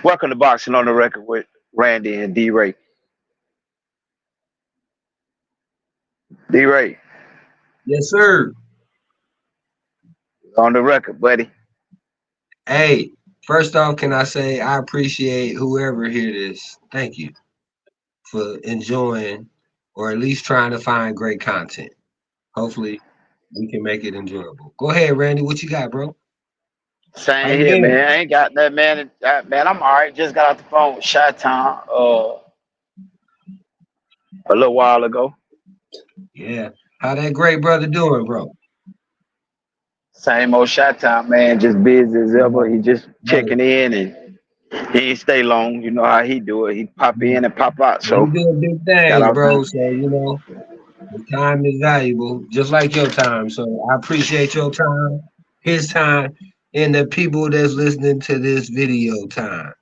Welcome to Boxing on the Record with Randy and D Ray. D Ray, Yes, sir. on the record, buddy. Hey, first off, can I say I appreciate whoever hear this. Thank you for enjoying or at least trying to find great content. Hopefully, we can make it enjoyable. Go ahead, Randy. What you got, bro? How Same you here, been? man. I ain't got that, man. Man, I'm all right. Just got off the phone with Shot Town a little while ago. Yeah. How that great brother doing, bro? Same old Shot Town, man. Just busy as ever. Yeah, He just brother. checking in and he ain't stay long. You know how he do it. He pop Yeah. in and pop out. Well, So you doing big got things, off. bro. So, the time is valuable, just like your time. So I appreciate your time, his time, and the people that's listening to this video time.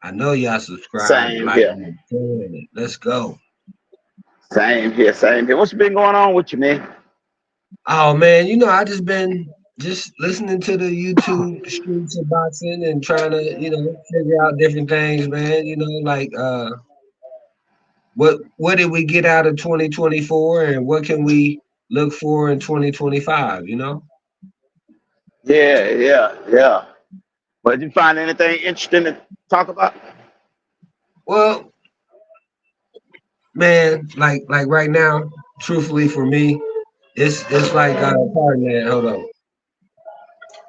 I know y'all subscribed, Same like, here. and sharing it. Let's go. Same here. Same here. What's been going on with you, man? Oh man, I just been just listening to the YouTube streets of boxing and trying to, figure out different things, man. Like what did we get out of 2024 and what can we look for in 2025? Yeah. But did you find anything interesting to talk about? Well, man, like right now, truthfully for me, it's like pardon that, hold on.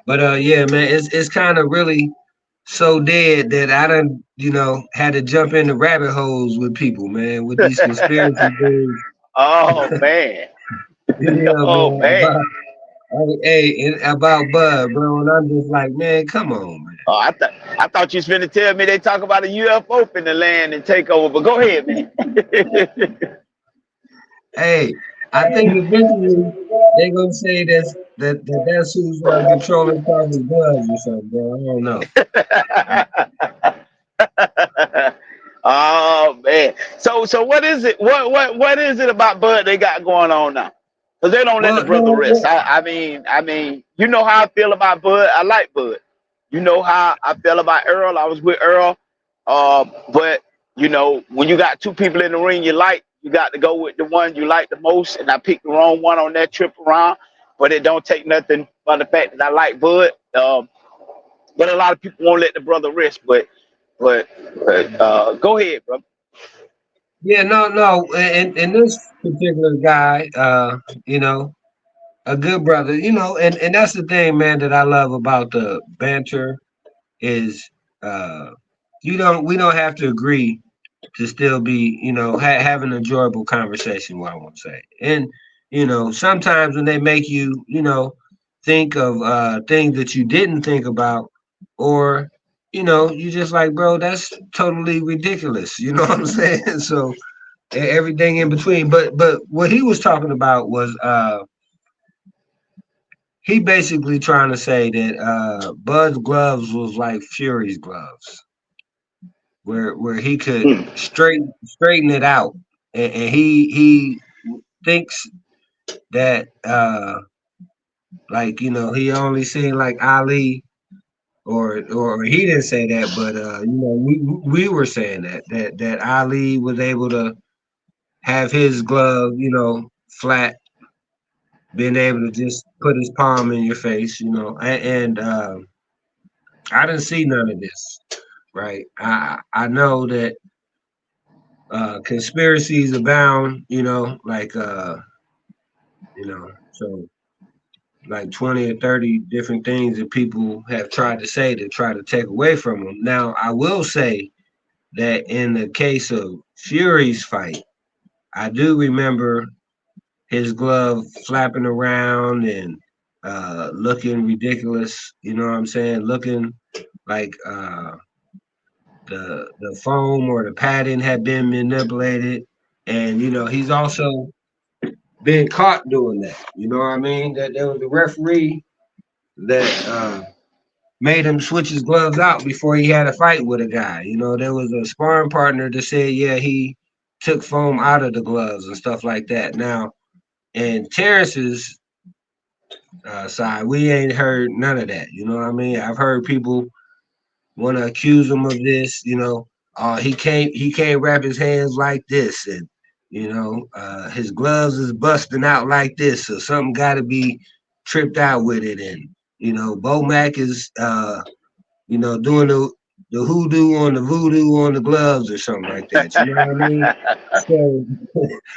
But yeah, man, it's kind of really so dead that I done, had to jump into rabbit holes with people, man, with these conspiracy theories. Oh man. Yeah, Oh man, man. about Bud, bro, and I'm just like, man, come on, man. Oh, I thought you was finna tell me they talk about a UFO finna land and take over, but go ahead, man. Hey, I think eventually they're gonna say that's who's controlling Carter's Buzz or something, bro. I don't know. Oh man. So what is it? What is it about Bud they got going on now? Because they don't let the Well, brother no, rest. I mean, you know how I feel about Bud. I like Bud. You know how I feel about Earl. I was with Earl. But when you got two people in the ring you like, you got to go with the one you like the most. And I picked the wrong one on that trip around. But it don't take nothing from the fact that I like Bud. But a lot of people won't let the brother rest. But go ahead, bro. yeah, no, and this particular guy, you know, a good brother, and that's the thing, man, that I love about the banter is, uh, we don't have to agree to still be, have an enjoyable conversation. What I want to say, and sometimes when they make you, think of things that you didn't think about, or you just like, bro, that's totally ridiculous. You know what I'm saying? So everything in between. But what he was talking about was he basically trying to say that Bud's gloves was like Fury's gloves, where he could Hmm. straighten it out, and he thinks that like he only seen like Ali, or he didn't say that, but we were saying that Ali was able to have his glove, flat, being able to just put his palm in your face, and I didn't see none of this, right? I know that conspiracies abound, like so like 20 or 30 different things that people have tried to say to try to take away from him. Now, I will say that in the case of Fury's fight, I do remember his glove flapping around and looking ridiculous. You know what I'm saying? Looking like the foam or the padding had been manipulated, and he's also been caught doing that. You know what I mean? That there was a referee that made him switch his gloves out before he had a fight with a guy. There was a sparring partner that said, yeah, he took foam out of the gloves and stuff like that. Now, in Terrence's side, we ain't heard none of that. You know what I mean? I've heard people want to accuse him of this, he can't wrap his hands like this, and his gloves is busting out like this, so something got to be tripped out with it, and Bo Mac is doing the hoodoo on the voodoo on the gloves or something like that. You know what I mean? So,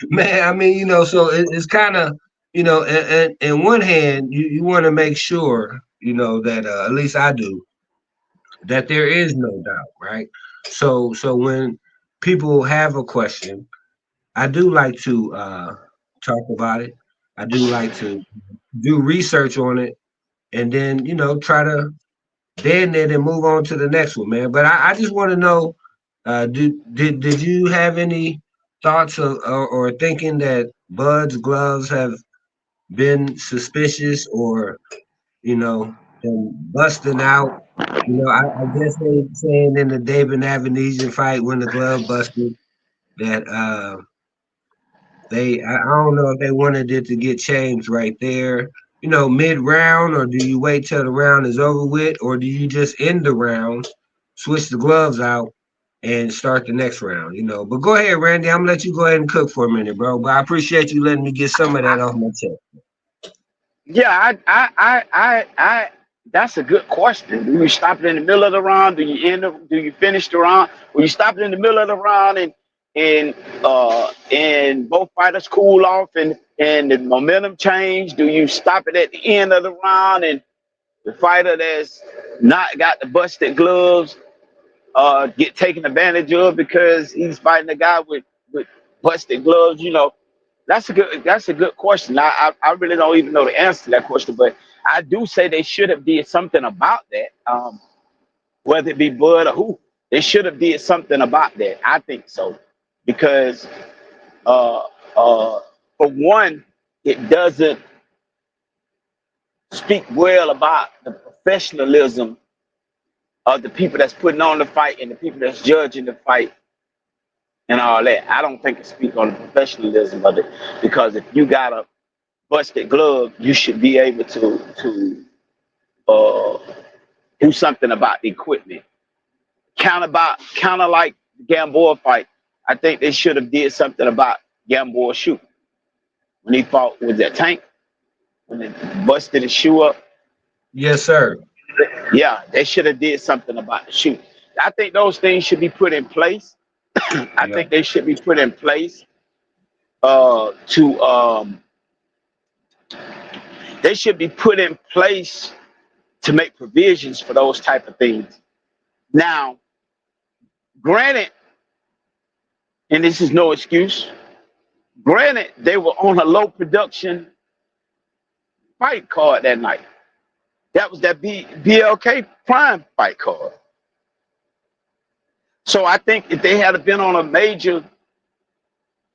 man, I mean, so it's kind of, and one hand, you want to make sure, that at least I do, that there is no doubt, right? So when people have a question, I do like to talk about it. I do like to do research on it, and then try to bend it and move on to the next one, man. But I just want to know, did you have any thoughts or thinking that Bud's gloves have been suspicious, or them busting out? I guess they saying in the David Avenesian fight when the glove busted that I don't know if they wanted it to get changed right there, mid round, or do you wait till the round is over with, or do you just end the round, switch the gloves out, and start the next round? But go ahead, Randy. I'm gonna let you go ahead and cook for a minute, bro. But I appreciate you letting me get some of that off my chest. Yeah, that's a good question. Do you stop it in the middle of the round? Do you finish the round? When you stop it in the middle of the round and both fighters cool off and the momentum change? Do you stop it at the end of the round and the fighter that's not got the busted gloves get taken advantage of because he's fighting a guy with busted gloves? That's a good question. I really don't even know the answer to that question, but I do say they should have did something about that. Whether it be Bud or who, they should have did something about that. I think so, because uh, for one, it doesn't speak well about the professionalism of the people that's putting on the fight and the people that's judging the fight and all that. I don't think it speaks on the professionalism of it, because if you got a busted glove, you should be able to uh, do something about the equipment. Counter like the Gamboa fight. I think they should have did something about Gamboa's shoe when he fought with that Tank when they busted his shoe up. Yes, sir. Yeah, they should have did something about the shoe. I think those things should be put in place. I Yeah. think they should be put in place to they should be put in place to make provisions for those type of things. Now, granted, and this is no excuse, granted, they were on a low production fight card that night. That was that BLK Prime fight card. So I think if they had been on a major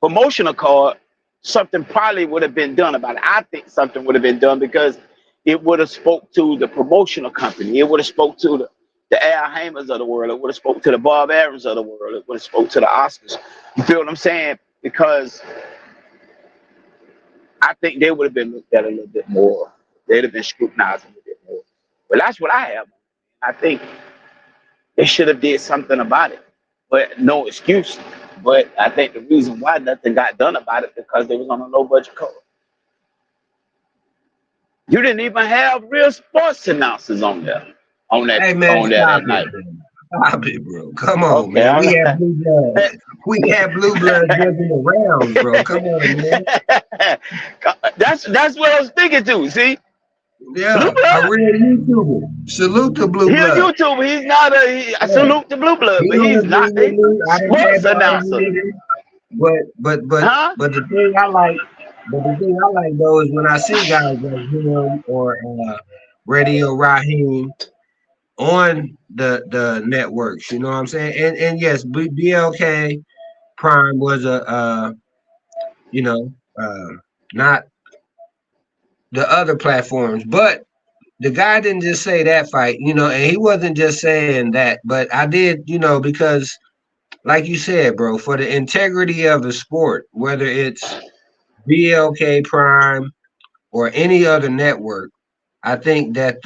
promotional card, something probably would have been done about it. I think something would have been done because it would have spoke to the promotional company. It would have spoke to the Al Hamers of the world. It would have spoke to the Bob Aarons of the world. It would have spoke to the Oscars. You feel what I'm saying? Because I think they would have been looked at a little bit more. They'd have been scrutinized a little bit more. But that's what I have. I think they should have did something about it, but no excuse. But I think the reason why nothing got done about it because they was on a low budget card. You didn't even have real sports announcers on there, Hey, man, on there stop that it, night. man. Stop it, bro. Come on, Okay, man. We have blue blood. We have blue blood judging the rounds, bro. Come on, man. that's what I was thinking too. See, blue Yeah, a blood. real YouTuber. Salute to blue He a blood. YouTuber. He's not I Yeah. salute the blue blood, He but don't he's agree not with a me. I done had sports to argue announcer, with him. But huh? but the thing I like, though is when I see guys like him or Radio Raheem on the networks. You know what I'm saying? And yes, BLK Prime was you know uh, not the other platforms, but the guy didn't just say that fight. And he wasn't just saying that, but I did, because like you said, bro, for the integrity of the sport, whether it's BLK Prime or any other network, I think that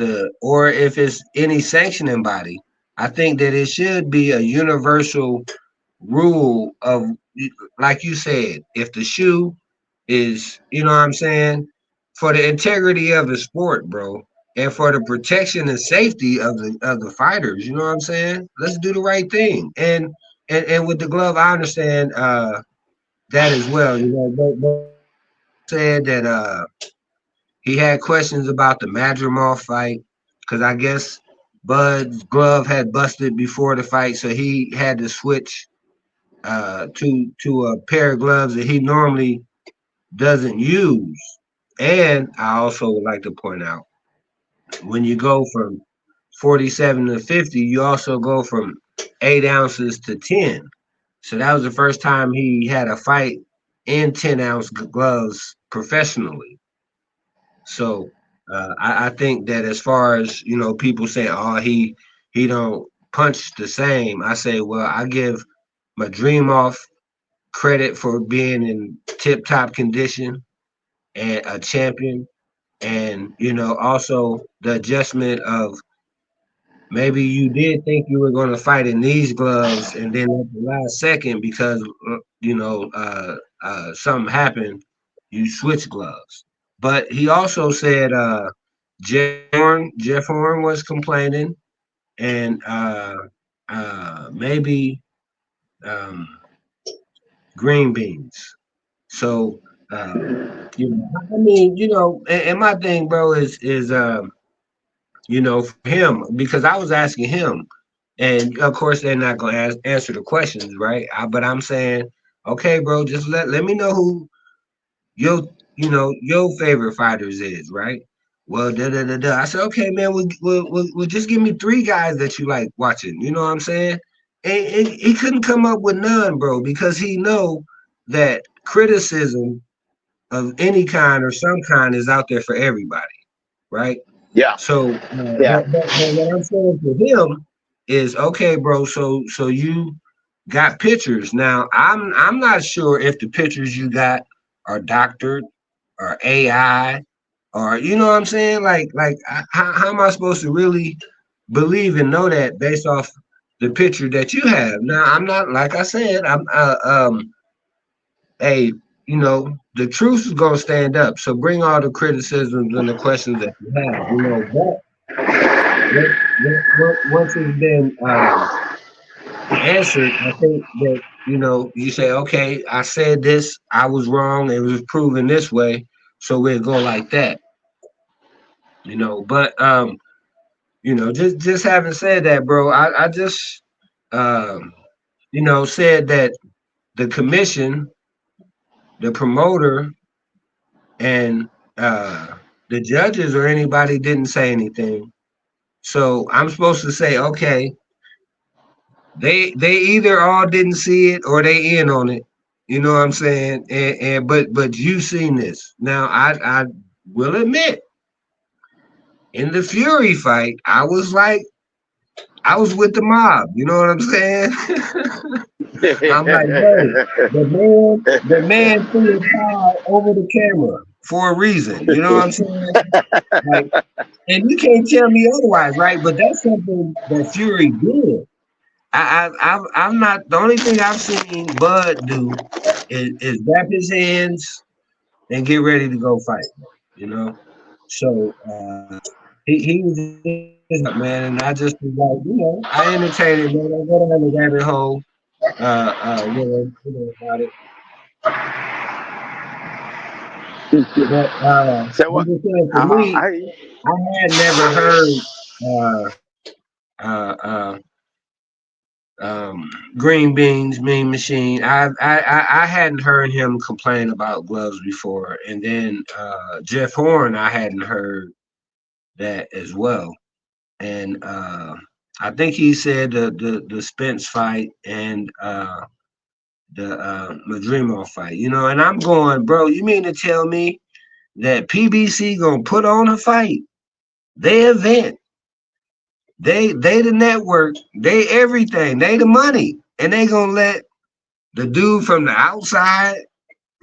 or if it's any sanctioning body, I think that it should be a universal rule of, like you said, if the shoe is, you know what I'm saying, for the integrity of the sport, bro, and for the protection and safety of the fighters, you know what I'm saying? Let's do the right thing. And with the glove, I understand that as well. You know, but said that he had questions about the Madrimov fight because I guess Bud's glove had busted before the fight, so he had to switch to a pair of gloves that he normally doesn't use. And I also would like to point out when you go from 47 to 50, you also go from 8 ounces to 10. So that was the first time he had a fight in 10-ounce gloves professionally. So I think that as far as people say, oh, he don't punch the same. I say, well, I give my dream off credit for being in tip top condition and a champion, and also the adjustment of maybe you did think you were going to fight in these gloves, and then at the last second, because something happened, you switch gloves. But he also said Jeff Horn was complaining, and maybe um, green beans. So I mean, and my thing, bro, is for him, because I was asking him, and of course they're not gonna answer the questions, right? But I'm saying, okay, bro, just let me know who your your favorite fighters is, right? Well, da da da da. I said, okay, man, well just give me three guys that you like watching. You know what I'm saying? And he couldn't come up with none, bro, because he know that criticism of any kind or some kind is out there for everybody, right? Yeah, So, yeah, but what I'm saying to him is, okay, bro. So you got pictures now. I'm not sure if the pictures you got are doctored or AI, or you know what I'm saying. How am I supposed to really believe and know that based off the picture that you have? Now, I'm not, like I said, I'm hey, the truth is gonna stand up. So bring all the criticisms and the questions that you have, but once it's been answered, I think that you say, okay, I said this, I was wrong, it was proven this way, so we'll go like that, But just having said that, bro, I just said that the commission, the promoter, and the judges or anybody didn't say anything. So I'm supposed to say, okay, they either all didn't see it or they in on it. You know what I'm saying? But you seen this. Now I will admit, in the Fury fight, I was with the mob. You know what I'm saying? I'm like, yo, the man threw a towel over the camera for a reason. You know what I'm saying? Like, and you can't tell me otherwise, right? But that's something that Fury did. I'm not, the only thing I've seen Bud do is wrap his hands and get ready to go fight. You know, so he was just man, and I just was like, I entertain it, man. I go down the rabbit hole, about it. But so I'm what? just saying, for me, I I had never heard uh, uh, uh, green beans, mean machine. I hadn't heard him complain about gloves before, and then Jeff Horn, I hadn't heard that as well. And I think he said the Spence fight and the Madrimov fight. And I'm going, bro. You mean to tell me that PBC gonna put on a fight? They event, they the network, they everything, they the money, and they gonna let the dude from the outside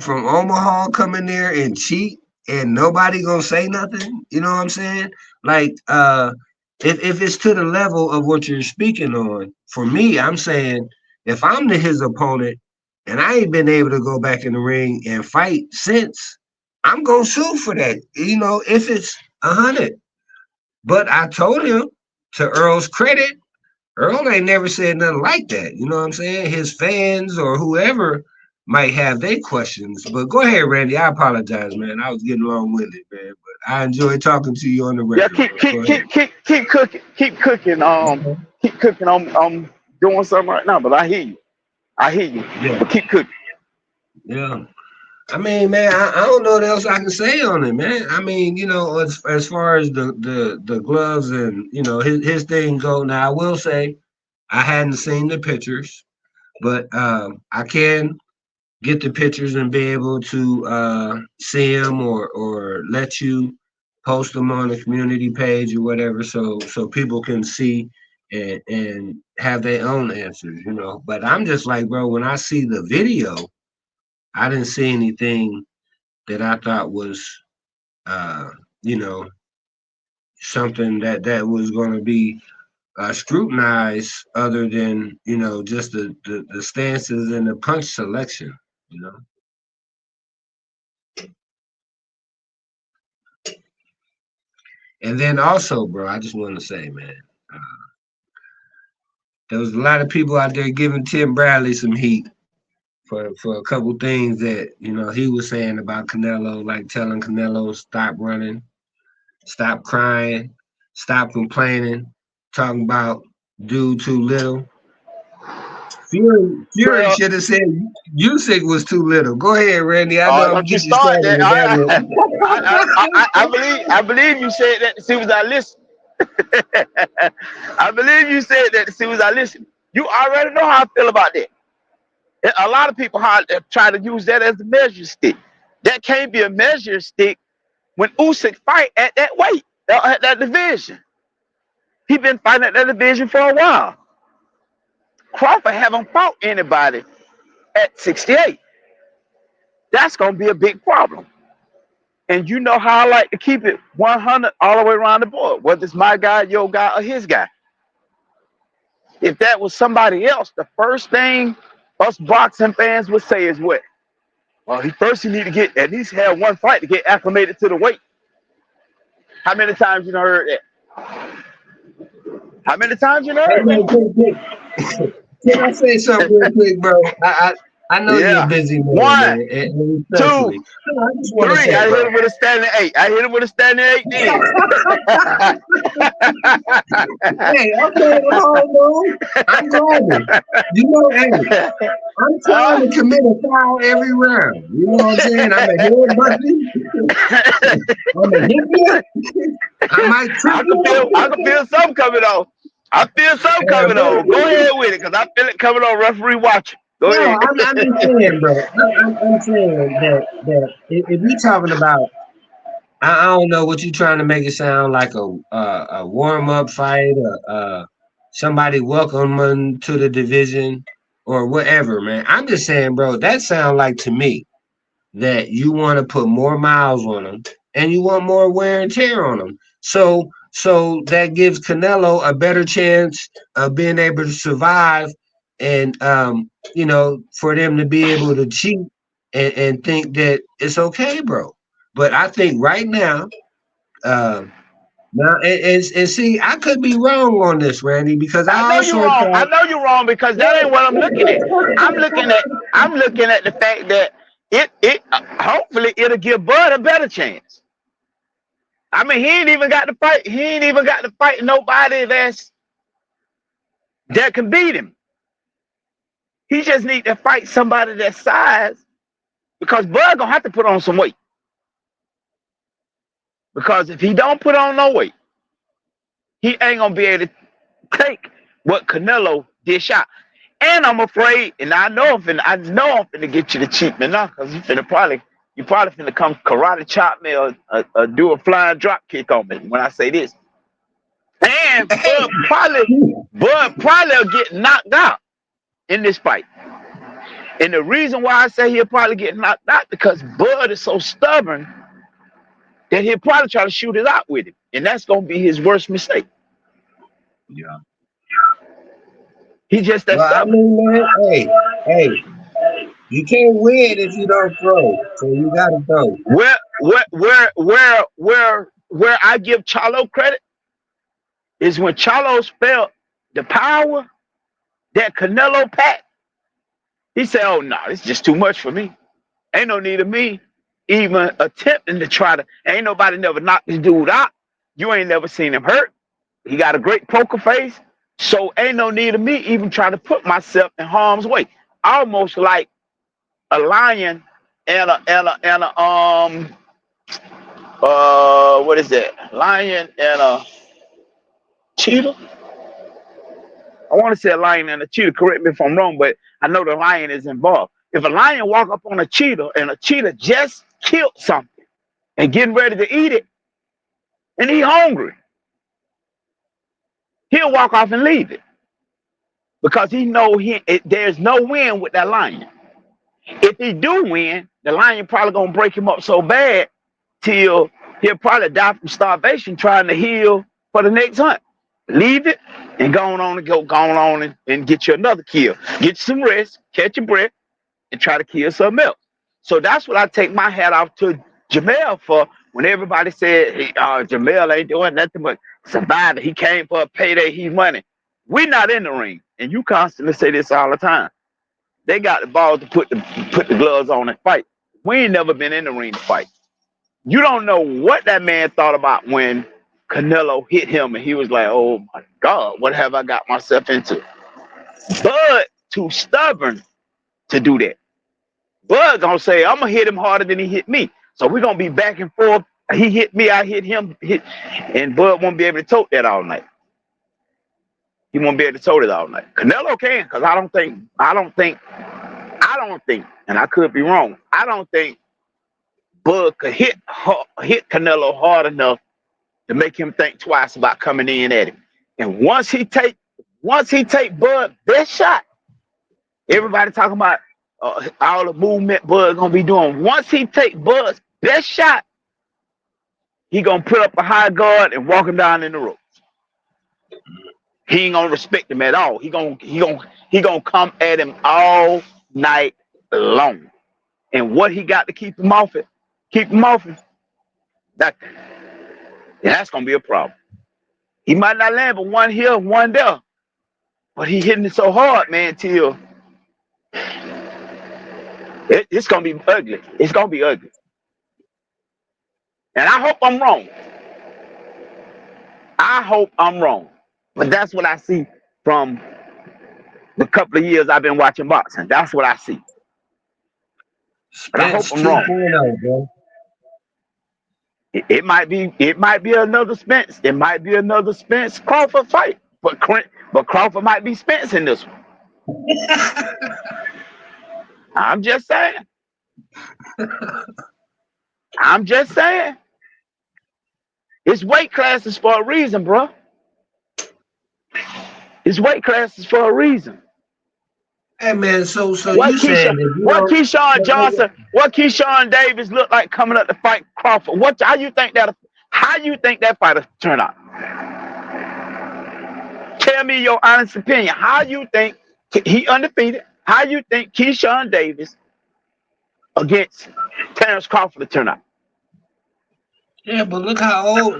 from Omaha come in there and cheat, and nobody gonna say nothing. You know what I'm saying? Like if it's to the level of what you're speaking on, for me, I'm saying if I'm his opponent and I ain't been able to go back in the ring and fight since, I'm gonna sue for that. You know, if it's 100. But I told him, to Earl's credit, Earl ain't never said nothing like that. You know what I'm saying? His fans or whoever might have their questions. But go ahead, Randy. I apologize, man. I was getting long winded, man. But I enjoy talking to you on the Yeah, record, keep bro. Go keep ahead. keep keep keep cooking, keep cooking. Keep cooking. I'm doing something right now, but I hear you. I hear you. Yeah, But keep cooking. yeah. I mean, man, I don't know what else I can say on it, man. I mean, you know, as far as the gloves and his thing go. Now, I will say I hadn't seen the pictures, but I can get the pictures and be able to see them or let you post them on the community page or whatever, so people can see and have their own answers, you know. But I'm just like, bro, when I see the video, I didn't see anything that I thought was uh, you know something that was going to be scrutinized, other than just the stances and the punch selection, you know. And then also, bro, I just want to say, man, uh, there was a lot of people out there giving Tim Bradley some heat for a couple things that he was saying about Canelo, like telling Canelo stop running, stop crying, stop complaining, talking about dude too little. Fury Well, should have said Usyk was too little. Go ahead, Randy. I know I'm don't gonna you get you start started that. with that one. I believe you said that as soon as I listened. I believe you said that as soon as I listened. You already know how I feel about that. A lot of people try to use that as a measure stick. That can't be a measure stick when Usyk fight at that weight, at that division. He been fighting at that division for a while. Crawford haven't fought anybody at 68. That's gonna be a big problem. And you know how I like to keep it 100 all the way around the board, whether it's my guy, your guy, or his guy. If that was somebody else, the first thing us boxing fans would say is what? Well, he need to get at least have one fight to get acclimated to the weight. How many times you done heard that? How many times you done Hey heard man, that? can I say something real quick, bro? I know you're a Yeah. busy man, One, man, and two, respectfully, no, I just want to three. say, I hit bro. him with a standing eight. I hit him with a standing eight then. Hey, okay, hold on. I'm driving. You know, hey, I'm trying uh, to commit a foul every round. You know what I'm saying? I'm a head busting. I'm a hit you. I might trip I you. can feel something coming on. I feel something Yeah, coming on. Go but ahead with it, cause I feel it coming on. Referee watching. Go no, ahead. I'm just saying, bro. I'm saying that if we talking about, I don't know what you trying to make it sound like, a warm up fight, somebody welcoming to the division or whatever, man. I'm just saying, bro. That sound like to me that you want to put more miles on them and you want more wear and tear on them. So that gives Canelo a better chance of being able to survive, and for them to be able to cheat and think that it's okay, bro. But I think right now, uh, now and see, I could be wrong on this, Randy, because I I know you're also wrong. I thought. know you're wrong because that ain't what I'm looking at. I'm looking at the fact that it hopefully it'll give Bud a better chance. I mean, he ain't even got to fight. He ain't even got to fight nobody that can beat him. He just need to fight somebody that size because Bud gonna have to put on some weight. Because if he don't put on no weight, he ain't gonna be able to take what Canelo dish out. And I'm afraid, and I know I'm finna get you the cheap man now, because you probably finna come karate chop me or do a flying drop kick on me when I say this. And Hey, Bud probably will get knocked out in this fight. And the reason why I say he'll probably get knocked out because Bud is so stubborn that he'll probably try to shoot it out with him. And that's gonna be his worst mistake. Yeah. He's just that Well, I stubborn. mean, man, hey, you can't win if you don't throw. So you gotta throw. Where I give Charlo credit is when Charlo felt the power that Canelo packed. He said, "Oh no, it's just too much for me. Ain't no need of me even attempting to try to. Ain't nobody never knocked this dude out. You ain't never seen him hurt. He got a great poker face. So ain't no need of me even trying to put myself in harm's way. Almost like a lion and what is that? Lion and a cheetah. I want to say a lion and a cheetah. Correct me if I'm wrong, but I know the lion is involved. If a lion walk up on a cheetah and a cheetah just killed something and getting ready to eat it, and he hungry, he'll walk off and leave it because he know there's no win with that lion. If he do win, the lion probably gonna break him up so bad till he'll probably die from starvation trying to heal for the next hunt. Leave it and go on and get you another kill. Get you some rest, catch your breath, and try to kill something else. So that's what I take my hat off to Jamel for when everybody said, hey, Jamel ain't doing nothing but surviving. He came for a payday, he money. We not in the ring. And you constantly say this all the time. They got the balls to put the gloves on and fight. We ain't never been in the ring to fight. You don't know what that man thought about when Canelo hit him and he was like, oh my God, what have I got myself into? Bud too stubborn to do that. Bud gonna say, I'm gonna hit him harder than he hit me. So we're gonna be back and forth. He hit me, I hit him, and Bud won't be able to tote that all night. He won't be able to tote it all night. Canelo can, because I don't think, and I could be wrong. I don't think Bud could hit Canelo hard enough to make him think twice about coming in at him. And once he take Bud best shot, everybody talking about all the movement Bud gonna be doing. Once he take Bud's best shot, he gonna put up a high guard and walk him down in the ropes. He ain't gonna respect him at all. He gonna come at him all night long. And what he got to keep him off it. That that's gonna be a problem. He might not land but one here, one there, but he hitting it so hard, man, till it's gonna be ugly. It's gonna be ugly. And I hope I'm wrong. I hope I'm wrong. But that's what I see from the couple of years I've been watching boxing. That's what I see. But I hope Spence I'm wrong. 2.0, bro. It might be another Spence. It might be another Spence Crawford fight. But Crawford might be Spence in this one. I'm just saying. I'm just saying. It's weight classes for a reason, bro. It's weight classes for a reason. Hey man, so What you saying Keyshawn, that you what don't Keyshawn look, look, look. Johnson, what Keyshawn Davis looked like coming up to fight Crawford? How you think that fighter turn out? Tell me your honest opinion. How you think he undefeated? How you think Keyshawn Davis against Terrence Crawford to turn out? Yeah, but look how old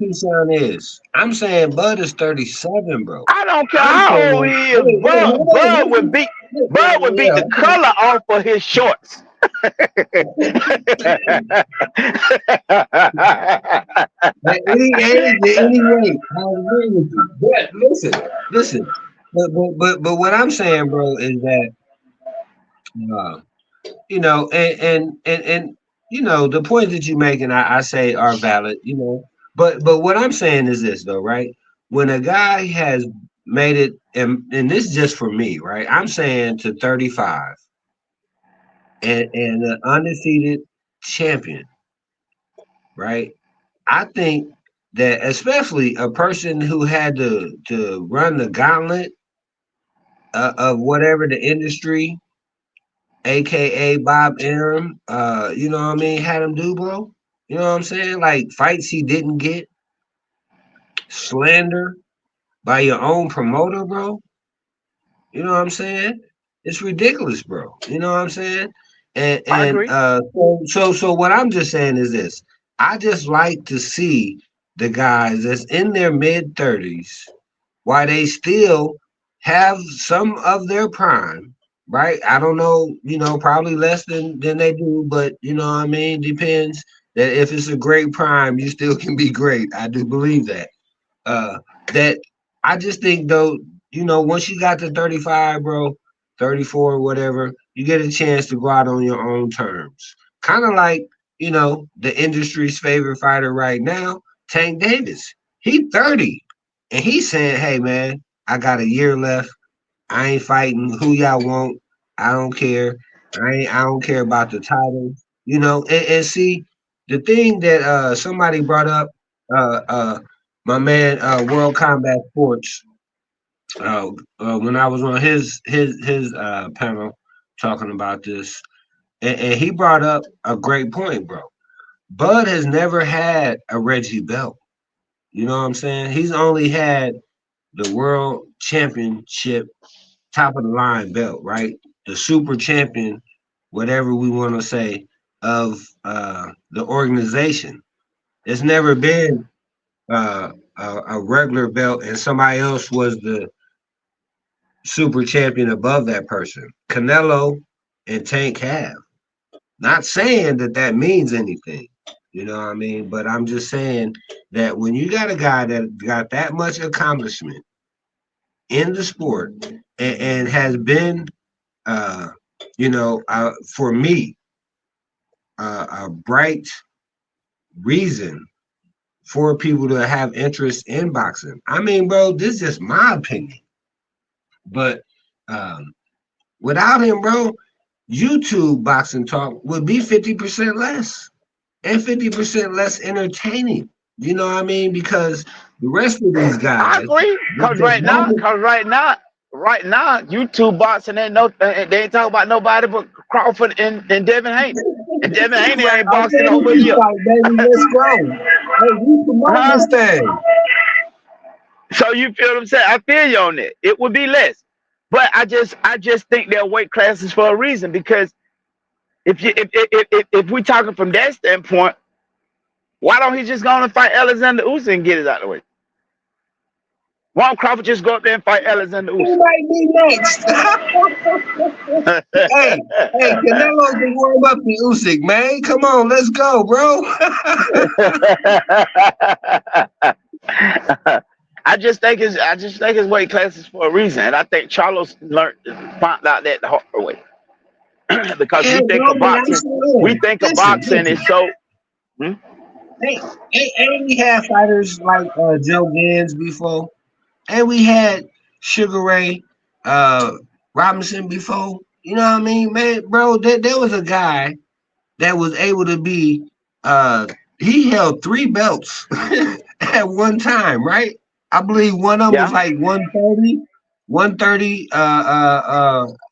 Keyshawn is. I'm saying Bud is 37, bro. I don't care I'm how old saying, he is. wait, hold on, Bud hold would on. beat Bud would beat Yeah, the color off of his shorts. at any age, at any weight, I agree with you. But listen. But what I'm saying, bro, is that uh, and the points that you make, and I say are valid, But what I'm saying is this, though, right? When a guy has made it, and this is just for me, right? I'm saying to 35 and an undefeated champion, right? I think that especially a person who had to run the gauntlet of whatever the industry, aka Bob Arum, you know what I mean, had him do, bro. You know what I'm saying? Like fights he didn't get, slander. by your own promoter, bro. You know what I'm saying? It's ridiculous, bro. You know what I'm saying? I And agree. so what I'm just saying is this. I just like to see the guys that's in their mid 30s while they still have some of their prime, right? I don't know, probably less than they do, but you know what I mean? Depends that if it's a great prime, you still can be great. I do believe that. Uh, that I just think though, once you got to 35, bro, 34, whatever, you get a chance to go out on your own terms. Kind of like, the industry's favorite fighter right now, Tank Davis. He 30. And he's saying, hey man, I got a year left. I ain't fighting who y'all want. I don't care. I don't care about the title. And see the thing that somebody brought up, uh uh my man World Combat Sports, uh, when I was on his panel talking about this, and he brought up a great point, bro. Bud has never had a Reggie belt. You know what I'm saying? He's only had the world championship top of the line belt, right? The super champion, whatever we want to say, of the organization. It's never been a regular belt and somebody else was the super champion above that person. Canelo and Tank have. Not saying that that means anything. You know what I mean? But I'm just saying that when you got a guy that got that much accomplishment in the sport and has been uh, for me, a bright reason for people to have interest in boxing. I mean, bro, this is just my opinion. But um, without him, bro, YouTube boxing talk would be 50% less and 50% less entertaining. You know what I mean? Because the rest of these I guys, agree. Right now, YouTube boxing ain't no. They ain't talking about nobody but Crawford and Devin Haney. And Devin Haney right, ain't I boxed in said we over a can year. fight, baby. Let's go. Hey, we promote Huh? this thing. So you feel what I'm saying? I feel you on that. It would be less, but I just think they're weight classes for a reason. Because if we talking from that standpoint, why don't he just go on and fight Alexander Usyk and get it out of the way? Why don't Crawford just go up there and fight Alexander Who Usyk? might be next? Hey, hey, Canelo's the warm up the Usyk, man. Come on, let's go, bro. I just think it's weight classes for a reason, and I think Charlos found out that the hard way. Because Yeah, we think bro, of but I'm boxing, we saying, think of listen, boxing is listen. so. Hmm? Ain't we had fighters like Joe Gans before? And we had Sugar Ray Robinson before. You know what I mean, man, bro? There was a guy that was able to be. Uh, he held three belts at one time, right? I believe one of them was Yeah, like 130, 130.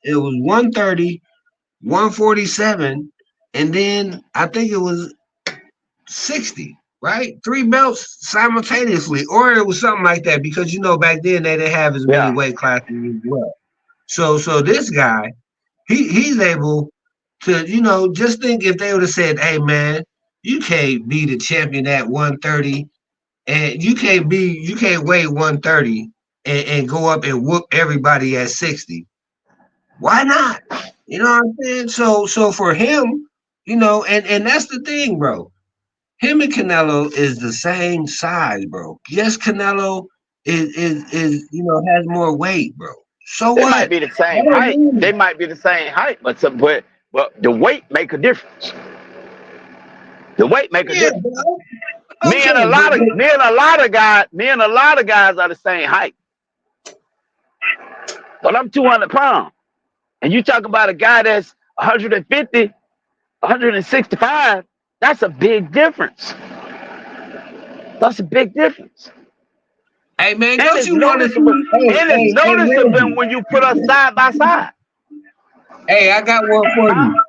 It was 130, 147, and then I think it was 60, right? Three belts simultaneously, or it was something like that because back then they didn't have as many yeah. weight classes as well. So this guy, he's able to, just think if they would have said, hey man, you can't be the champion at 130 and you can't weigh 130 and go up and whoop everybody at 60. Why not? You know what I'm saying? So for him, and that's the thing, bro. Him and Canelo is the same size, bro. Yes, Canelo is has more weight, bro. So They might what? be the That same don't height. They mean might be the same height, but the weight make a difference. The weight make a yeah, difference. bro. Okay, Me and a lot of guys are the same height. But I'm 200 pounds, and you talk about a guy that's 150, 165. That's a big difference. That's a big difference. hey man, And don't it's you want to noticeable. see? Hey, And it's hey, hey, noticeable Reggie. when you put us side by side. Hey, I got one for Huh? you.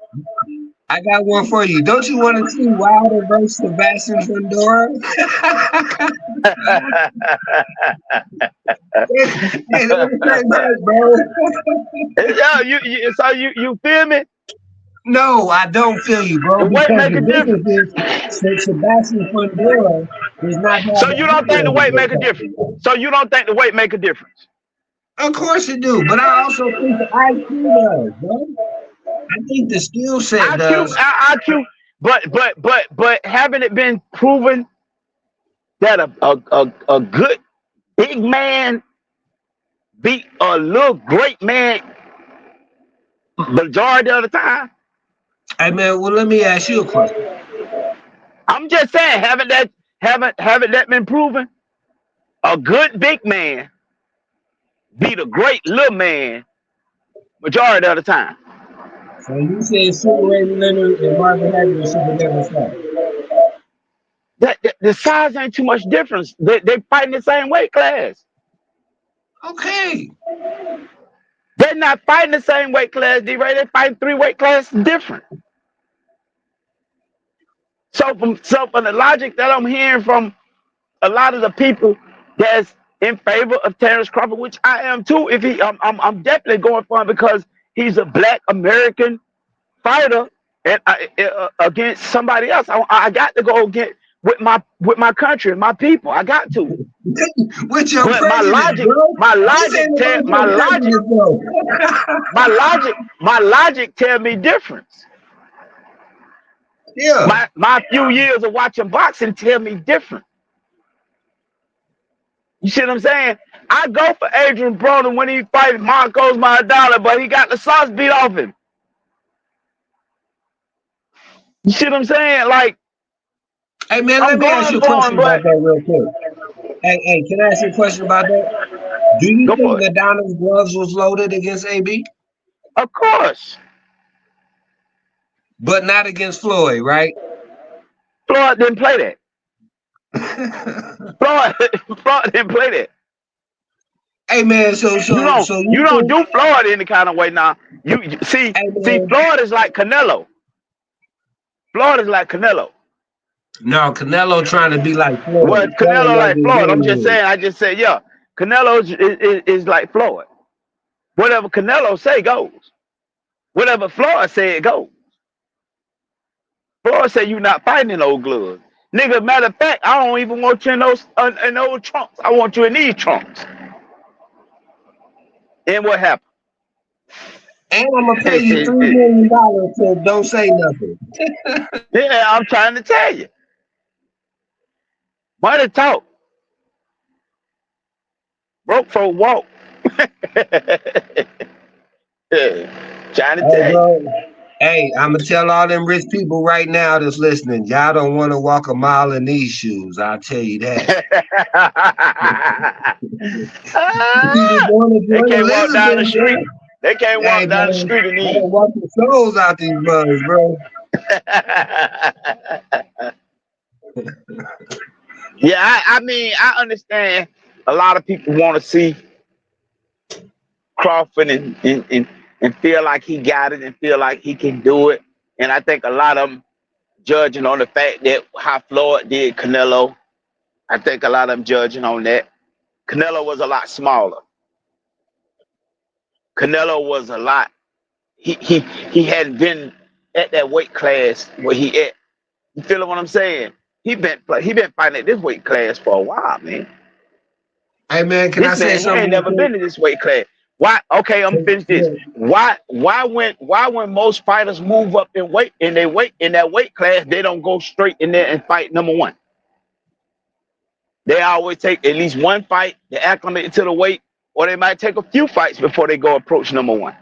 I got one for you. Don't you want to see Wilder versus Sebastian Fundora? Hey, don't say that, bro. Yeah, so you feel me? No, I don't feel you, bro, The weight because make the a difference difference. is Sebastian Fundora does not have So the you don't eye think the of a weight big make a difference? country. So you don't think the weight make a difference? Of course it do, but I also think the IQ does, bro. I think the skill set IQ, does. IQ, but haven't it been proven that a good big man beat a little great man majority of the time? Hey man, well let me ask you a question. I'm just saying, haven't that been proven? A good big man beat a great little man majority of the time. So you said Sugar Ray Leonard and Marvin Hagler should have never fought. That the size ain't too much difference. They fighting the same weight class. Okay. They're not fighting the same weight class, D-Ray. They're fighting three weight classes different. So from the logic that I'm hearing from a lot of the people that's in favor of Terrence Crawford, which I am too. If I'm definitely going for him because he's a Black American fighter, and against somebody else, I got to go against with my country and my people. I got to. With your But prejudice, bro. my This logic, ain't about my your logic, prejudice, though. my logic tell me different. Yeah. My few years of watching boxing tell me different. You see what I'm saying? I go for Adrian Broner when he fights Marcos Maidana, but he got the sauce beat off him. You see what I'm saying? Like, Hey man, let I'm me ask going you a for him, question but about that real quick. Hey, can I ask you a question about that? Do you go think for it. Madonna's gloves was loaded against AB? Of course. But not against Floyd, right? Floyd didn't play that. Floyd, Floyd didn't play that. Hey man, so You so don't so you you don't think? do Floyd any kind of way now. See Hey see man, Floyd is like Canelo. Floyd is like Canelo. no, Canelo trying to be like Well, Floyd, selling Canelo like like his Floyd. I'm name just is. saying. I just said yeah. Canelo is like Floyd. Whatever Canelo say goes. Whatever Floyd say it goes. Floyd say you not fighting in old gloves. Nigga, matter of fact, I don't even want you in old trunks. I want you in these trunks. And what happened? And I'm gonna pay you $3 million to don't say nothing. Yeah, I'm trying to tell you. Money talk. Broke for walk. Yeah, trying to Hey tell you. bro, hey, I'm gonna tell all them rich people right now that's listening, y'all don't want to walk a mile in these shoes. I'll tell you that. People Ah, going to they join can't walk down the Elizabeth, street. bro. They can't Hey walk down the man, street and I eat. don't walk the souls out these mugs, bro. Yeah, I mean, I understand a lot of people want to see Crawford and feel like he got it and feel like he can do it. And I think a lot of them judging on the fact that how Floyd did Canelo. I think a lot of them judging on that. Canelo was a lot smaller. Canelo was a lot. He hadn't been at that weight class where he at. You feel what I'm saying? He been fighting at this weight class for a while, man. Hey man, can I This say man, he something ain't real never quick? been to this weight class. Why? Okay, I'm gonna finish this. Yeah. Why when most fighters move up in weight in that weight class, they don't go straight in there and fight number one. They always take at least one fight to acclimate to the weight, or they might take a few fights before they go approach number one.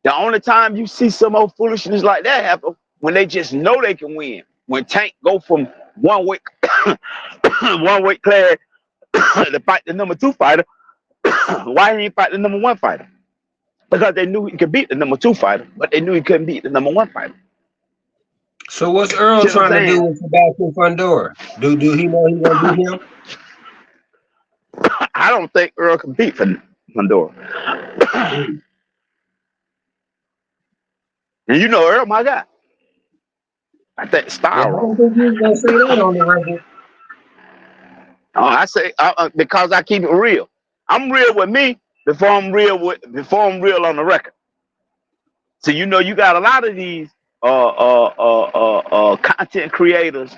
The only time you see some old foolishness like that happen when they just know they can win. When Tank go from one weight one weight class to fight the number two fighter, why he ain't fight the number one fighter? Because they knew he could beat the number two fighter, but they knew he couldn't beat the number one fighter. So what's Earl See what I'm trying to do saying? with Sebastian Fundora? Do he know he gonna beat him? I don't think Earl can beat Fundora. Mm. And you know Earl, my guy. I think Well, style I don't wrong. think you was gonna say that on the record. I say because I keep it real. I'm real with me before I'm real on the record. So you got a lot of these content creators.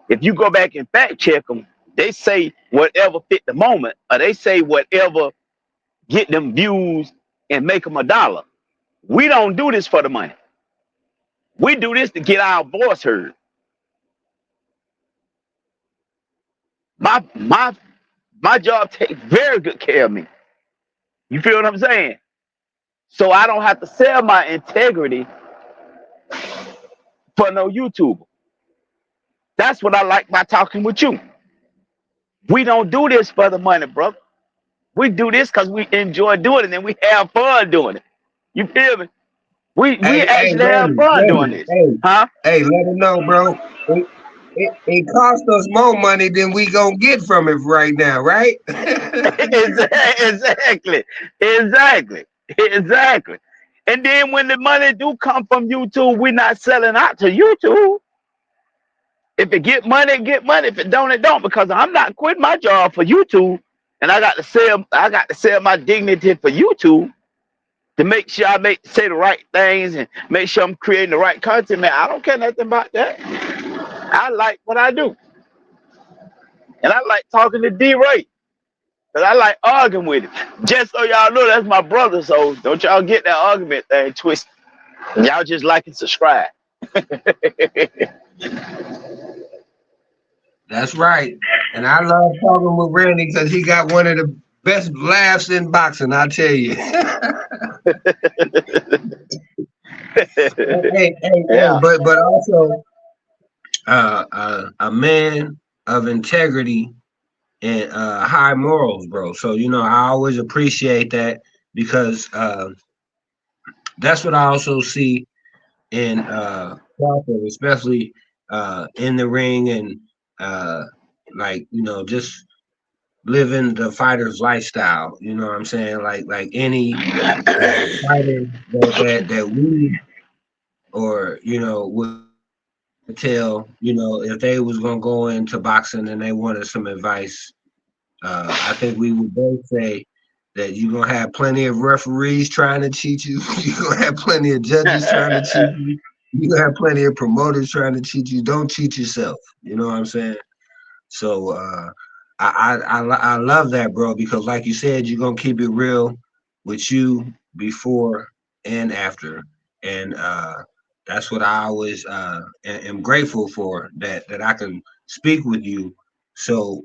If you go back and fact check them, they say whatever fit the moment, or they say whatever get them views and make them a dollar. We don't do this for the money. We do this to get our voice heard. My job takes very good care of me. You feel what I'm saying? So I don't have to sell my integrity for no YouTuber. That's what I like by talking with you. We don't do this for the money, brother. We do this because we enjoy doing it and we have fun doing it. You feel me? We Hey, actually have Randy, fun doing Randy, this. hey, Huh? hey, let him know, bro. It costs us more money than we gonna get from it right now, right? Exactly. Exactly. Exactly. And then when the money do come from YouTube, we're not selling out to YouTube. If it get money, it get money. If it don't, it don't. Because I'm not quitting my job for YouTube, and I got to sell my dignity for YouTube to make sure say the right things and make sure I'm creating the right content. Man, I don't care nothing about that. I like what I do, and I like talking to D Ray. Cause I like arguing with him. Just so y'all know, that's my brother. So don't y'all get that argument thing twisted. Y'all just like and subscribe. That's right. And I love talking with Randy because he got one of the best laughs in boxing, I tell you. Hey, Yeah. but also a man of integrity and high morals, bro. So I always appreciate that because that's what I also see in Crawford, especially in the ring and uh, like just living the fighter's lifestyle. You know what I'm saying? Like any fighter that we or would tell if they was gonna go into boxing and they wanted some advice. I think we would both say that you're gonna have plenty of referees trying to cheat you. You're gonna have plenty of judges trying to cheat you. You're gonna have plenty of promoters trying to cheat you. Don't cheat yourself. You know what I'm saying? So I love that, bro, because like you said, you're gonna keep it real with you before and after, and that's what I always am grateful for that I can speak with you. So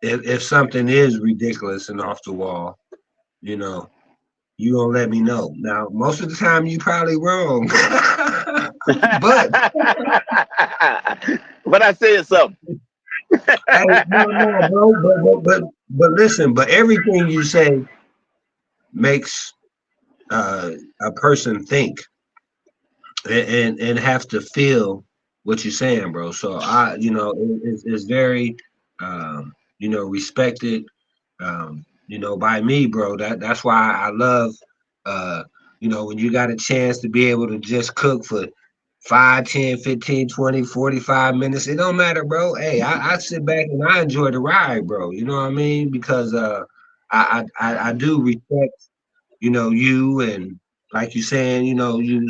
if something is ridiculous and off the wall, you know, you gonna let me know. Now, most of the time, you probably wrong, but But I said something. hey, no, bro. But listen. But everything you say makes a person think and have to feel what you're saying, bro. So it's very, respected, by me, bro. That's why I love, uh, when you got a chance to be able to just cook for 5, 10, 15, 20, 45 minutes. It don't matter, bro. Hey, I sit back and I enjoy the ride, bro. You know what I mean? Because I do respect, you and like you saying, you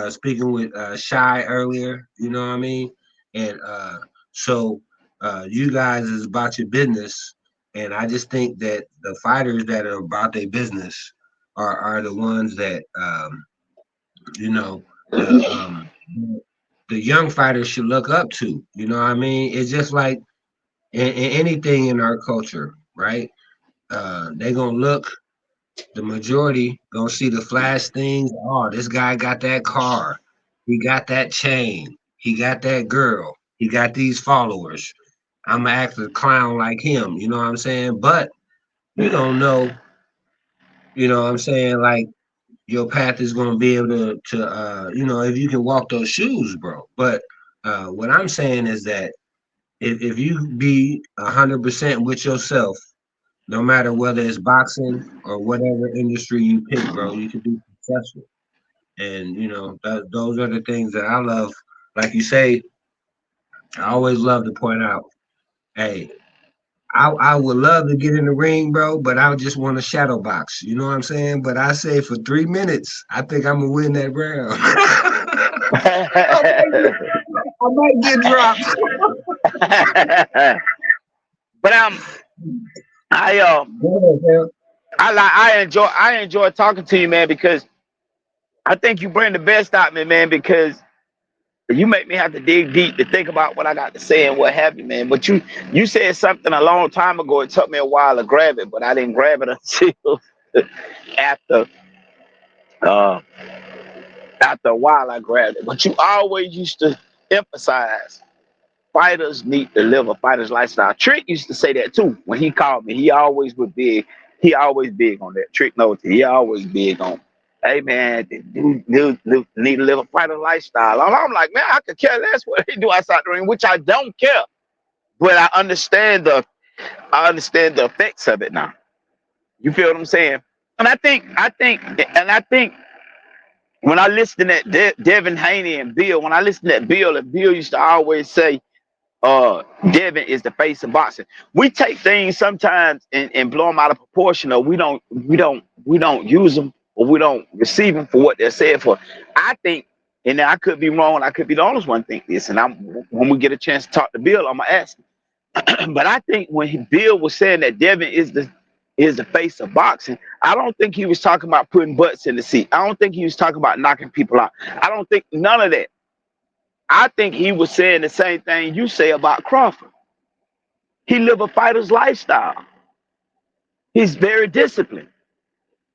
speaking with Shy earlier, you know what I mean? And so you guys is about your business. And I just think that the fighters that are about their business are the ones that you know the the young fighters should look up to. You know what I mean? It's just like in anything in our culture, right? They gonna look. The majority gonna see the flash things. Oh, this guy got that car. He got that chain. He got that girl. He got these followers. I'm gonna act a clown like him. You know what I'm saying? But you don't know. You know what I'm saying? Like your path is gonna be able to if you can walk those shoes, bro. But what I'm saying is that if you be 100% with yourself, no matter whether it's boxing or whatever industry you pick, bro, you can be successful. And those are the things that I love. Like you say, I always love to point out, hey, I would love to get in the ring, bro, but I would just want to shadow box. You know what I'm saying? But I say for 3 minutes, I think I'm gonna win that round. I might get dropped. But I Go ahead, Phil. I enjoy talking to you, man, because I think you bring the best out of me, man, because you make me have to dig deep to think about what I got to say and what have you, man. But you said something a long time ago. It took me a while to grab it, but I didn't grab it until after uh after a while I grabbed it. But you always used to emphasize fighters need to live a fighter's lifestyle. Trick used to say that too when he called me. He always was big. He always big on that. Trick knows it. He always big on. Hey man, dude need to live a fighter lifestyle. I'm like, man, I could care less what they do outside the ring, which I don't care. But I understand the effects of it now. You feel what I'm saying? And I think when I listen to that Devin Haney and Bill, when I listen to that Bill, and Bill used to always say, Devin is the face of boxing. We take things sometimes and blow them out of proportion, or we don't use them, or we don't receive them for what they're said for. I think, and I could be wrong, I could be the only one think this, and when we get a chance to talk to Bill, I'm gonna ask him. But I think when Bill was saying that Devin is the face of boxing, I don't think he was talking about putting butts in the seat. I don't think he was talking about knocking people out. I don't think none of that. I think he was saying the same thing you say about Crawford. He live a fighter's lifestyle. He's very disciplined.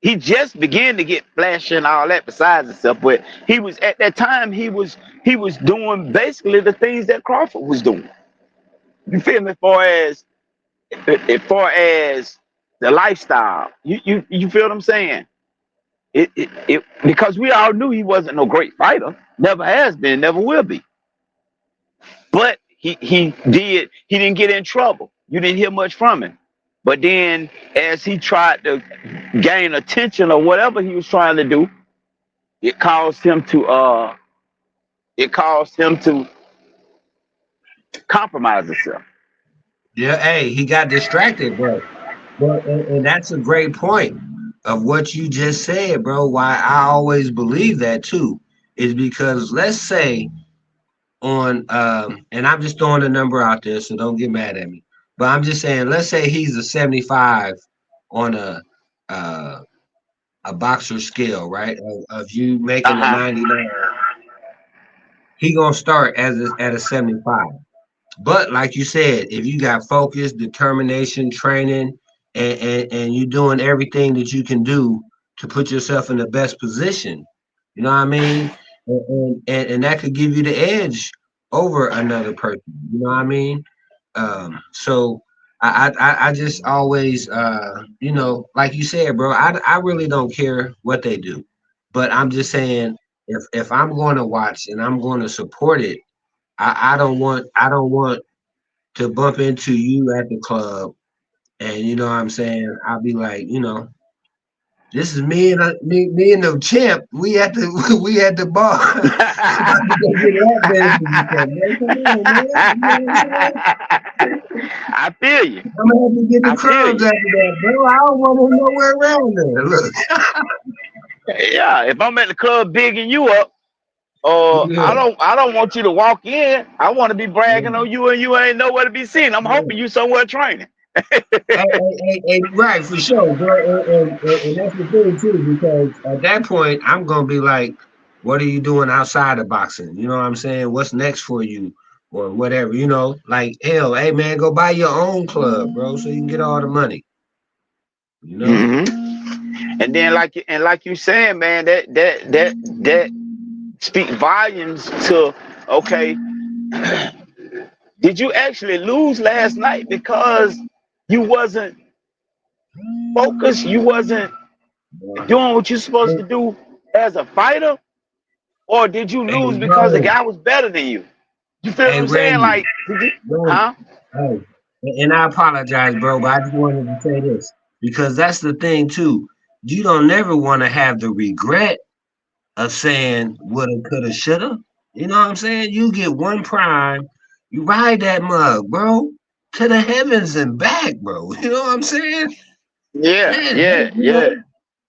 He just began to get flashy and all that besides himself, but he was at that time he was doing basically the things that Crawford was doing. You feel me? As far as the lifestyle, you feel what I'm saying? It because we all knew he wasn't no great fighter, never has been, never will be. But he didn't get in trouble. You didn't hear much from him. But then as he tried to gain attention or whatever he was trying to do, it caused him to it caused him to compromise himself. Yeah, hey, he got distracted, but that's a great point of what you just said, bro. Why I always believe that too is because let's say on and I'm just throwing a number out there, so don't get mad at me. But I'm just saying, let's say he's a 75 on uh, a boxer scale, right? Of you making a Uh-huh. 99, he gonna start at a 75. But like you said, if you got focus, determination, training, and you doing everything that you can do to put yourself in the best position, you know what I mean? And that could give you the edge over another person. You know what I mean? So I just always like you said, bro, I really don't care what they do. But I'm just saying if I'm going to watch and I'm going to support it, I don't want to bump into you at the club, and you know what I'm saying. I'll be like, this is me and the champ. We at the we at the bar. About to go get lap dance with each other. Man, come on, man. You know what I'm saying? I feel you. I'm gonna have to get the I feel crumbs you. after that, bro. I don't want him nowhere around there. Look. Yeah, if I'm at the club bigging you up, I Yeah. don't want you to walk in. I want to be bragging on you and you ain't nowhere to be seen. I'm Yeah. hoping you somewhere training. Hey, right, for sure, bro. And that's the thing too, because at that point, I'm gonna be like, "What are you doing outside of boxing?" You know what I'm saying? What's next for you, or whatever? Like hell, hey man, go buy your own club, bro, so you can get all the money. You know? And then like you saying, man, that speak volumes to okay. Did you actually lose last night because you wasn't focused? You wasn't doing what you're supposed to do as a fighter, or did you Hey, lose because the bro. guy was better than you? You feel what Hey, I'm saying? Randy, Like, did you, bro. huh? Hey, and I apologize, bro, but I just wanted to say this because that's the thing too. You don't never want to have the regret of saying woulda, coulda, shoulda. You know what I'm saying? You get one prime, you ride that mug, bro. to the heavens and back, bro. You know what I'm saying? Yeah, Man, yeah, you yeah, know,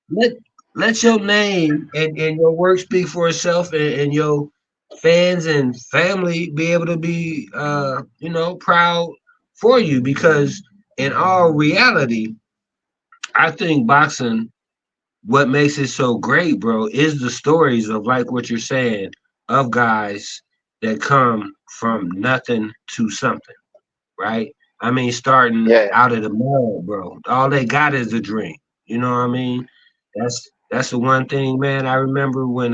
let let your name and your work speak for itself, and your fans and family be able to be proud for you, because in all reality, I think boxing, what makes it so great, bro, is the stories of, like what you're saying, of guys that come from nothing to something, right? I mean, starting yeah. out of the mud, bro. All they got is a dream. You know what I mean? That's the one thing, man. I remember when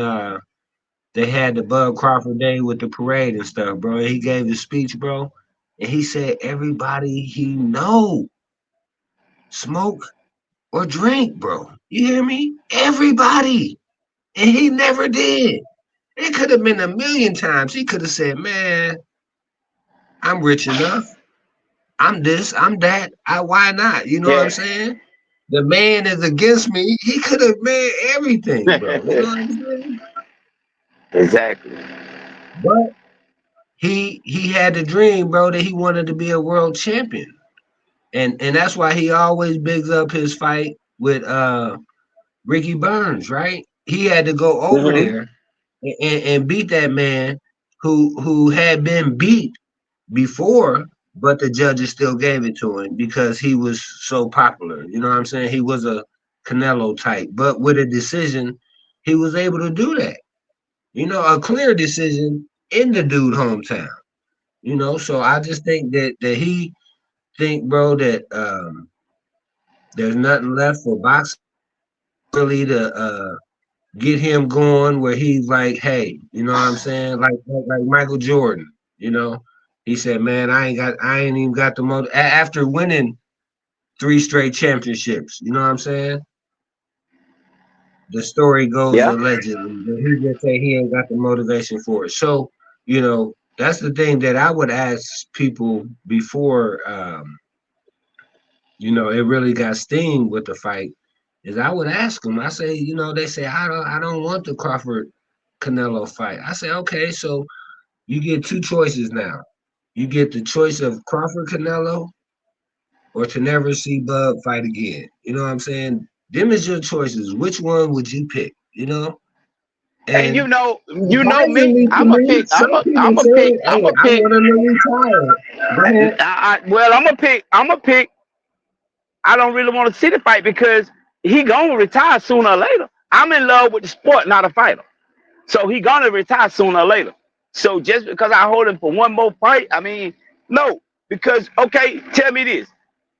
they had the Bud Crawford Day with the parade and stuff, bro. He gave the speech, bro, and he said everybody he know smoke or drink, bro. You hear me? Everybody. And he never did. It could have been a million times. He could have said, man, I'm rich enough. I'm this, I'm that. Why not? You know what I'm Yeah. saying? The man is against me. He could have made everything, bro. You know what I'm saying? Exactly. But he had the dream, bro, that he wanted to be a world champion. And that's why he always bigs up his fight with Ricky Burns, right? He had to go over Hmm. there and beat that man who had been beat before, but the judges still gave it to him because he was so popular. You know what I'm saying? He was a Canelo type, but with a decision, he was able to do that. You know, a clear decision in the dude hometown. You know, so I just think that he think, bro, that there's nothing left for boxing really to get him going where he's like, hey, you know what I'm saying? Like Michael Jordan, you know. He said, man, I ain't even got the most after winning three straight championships. You know what I'm saying? The story goes Yeah. allegedly that he just say he ain't got the motivation for it. So, that's the thing that I would ask people before it really got steam with the fight, is I would ask them. I say, they say I don't want the Crawford Canelo fight. I say, okay, so you get two choices now. You get the choice of Crawford Canelo or to never see Bud fight again. You know what I'm saying? Them is your choices. Which one would you pick? And And you know me. surprisingly to me, some people said, hey, I want him to retire. Go ahead. Well, I'm gonna pick. I don't really want to see the fight because he gonna retire sooner or later. I'm in love with the sport, not a fighter. So he gonna retire sooner or later. So just because I hold him for one more fight, I mean, no. Because okay, tell me this: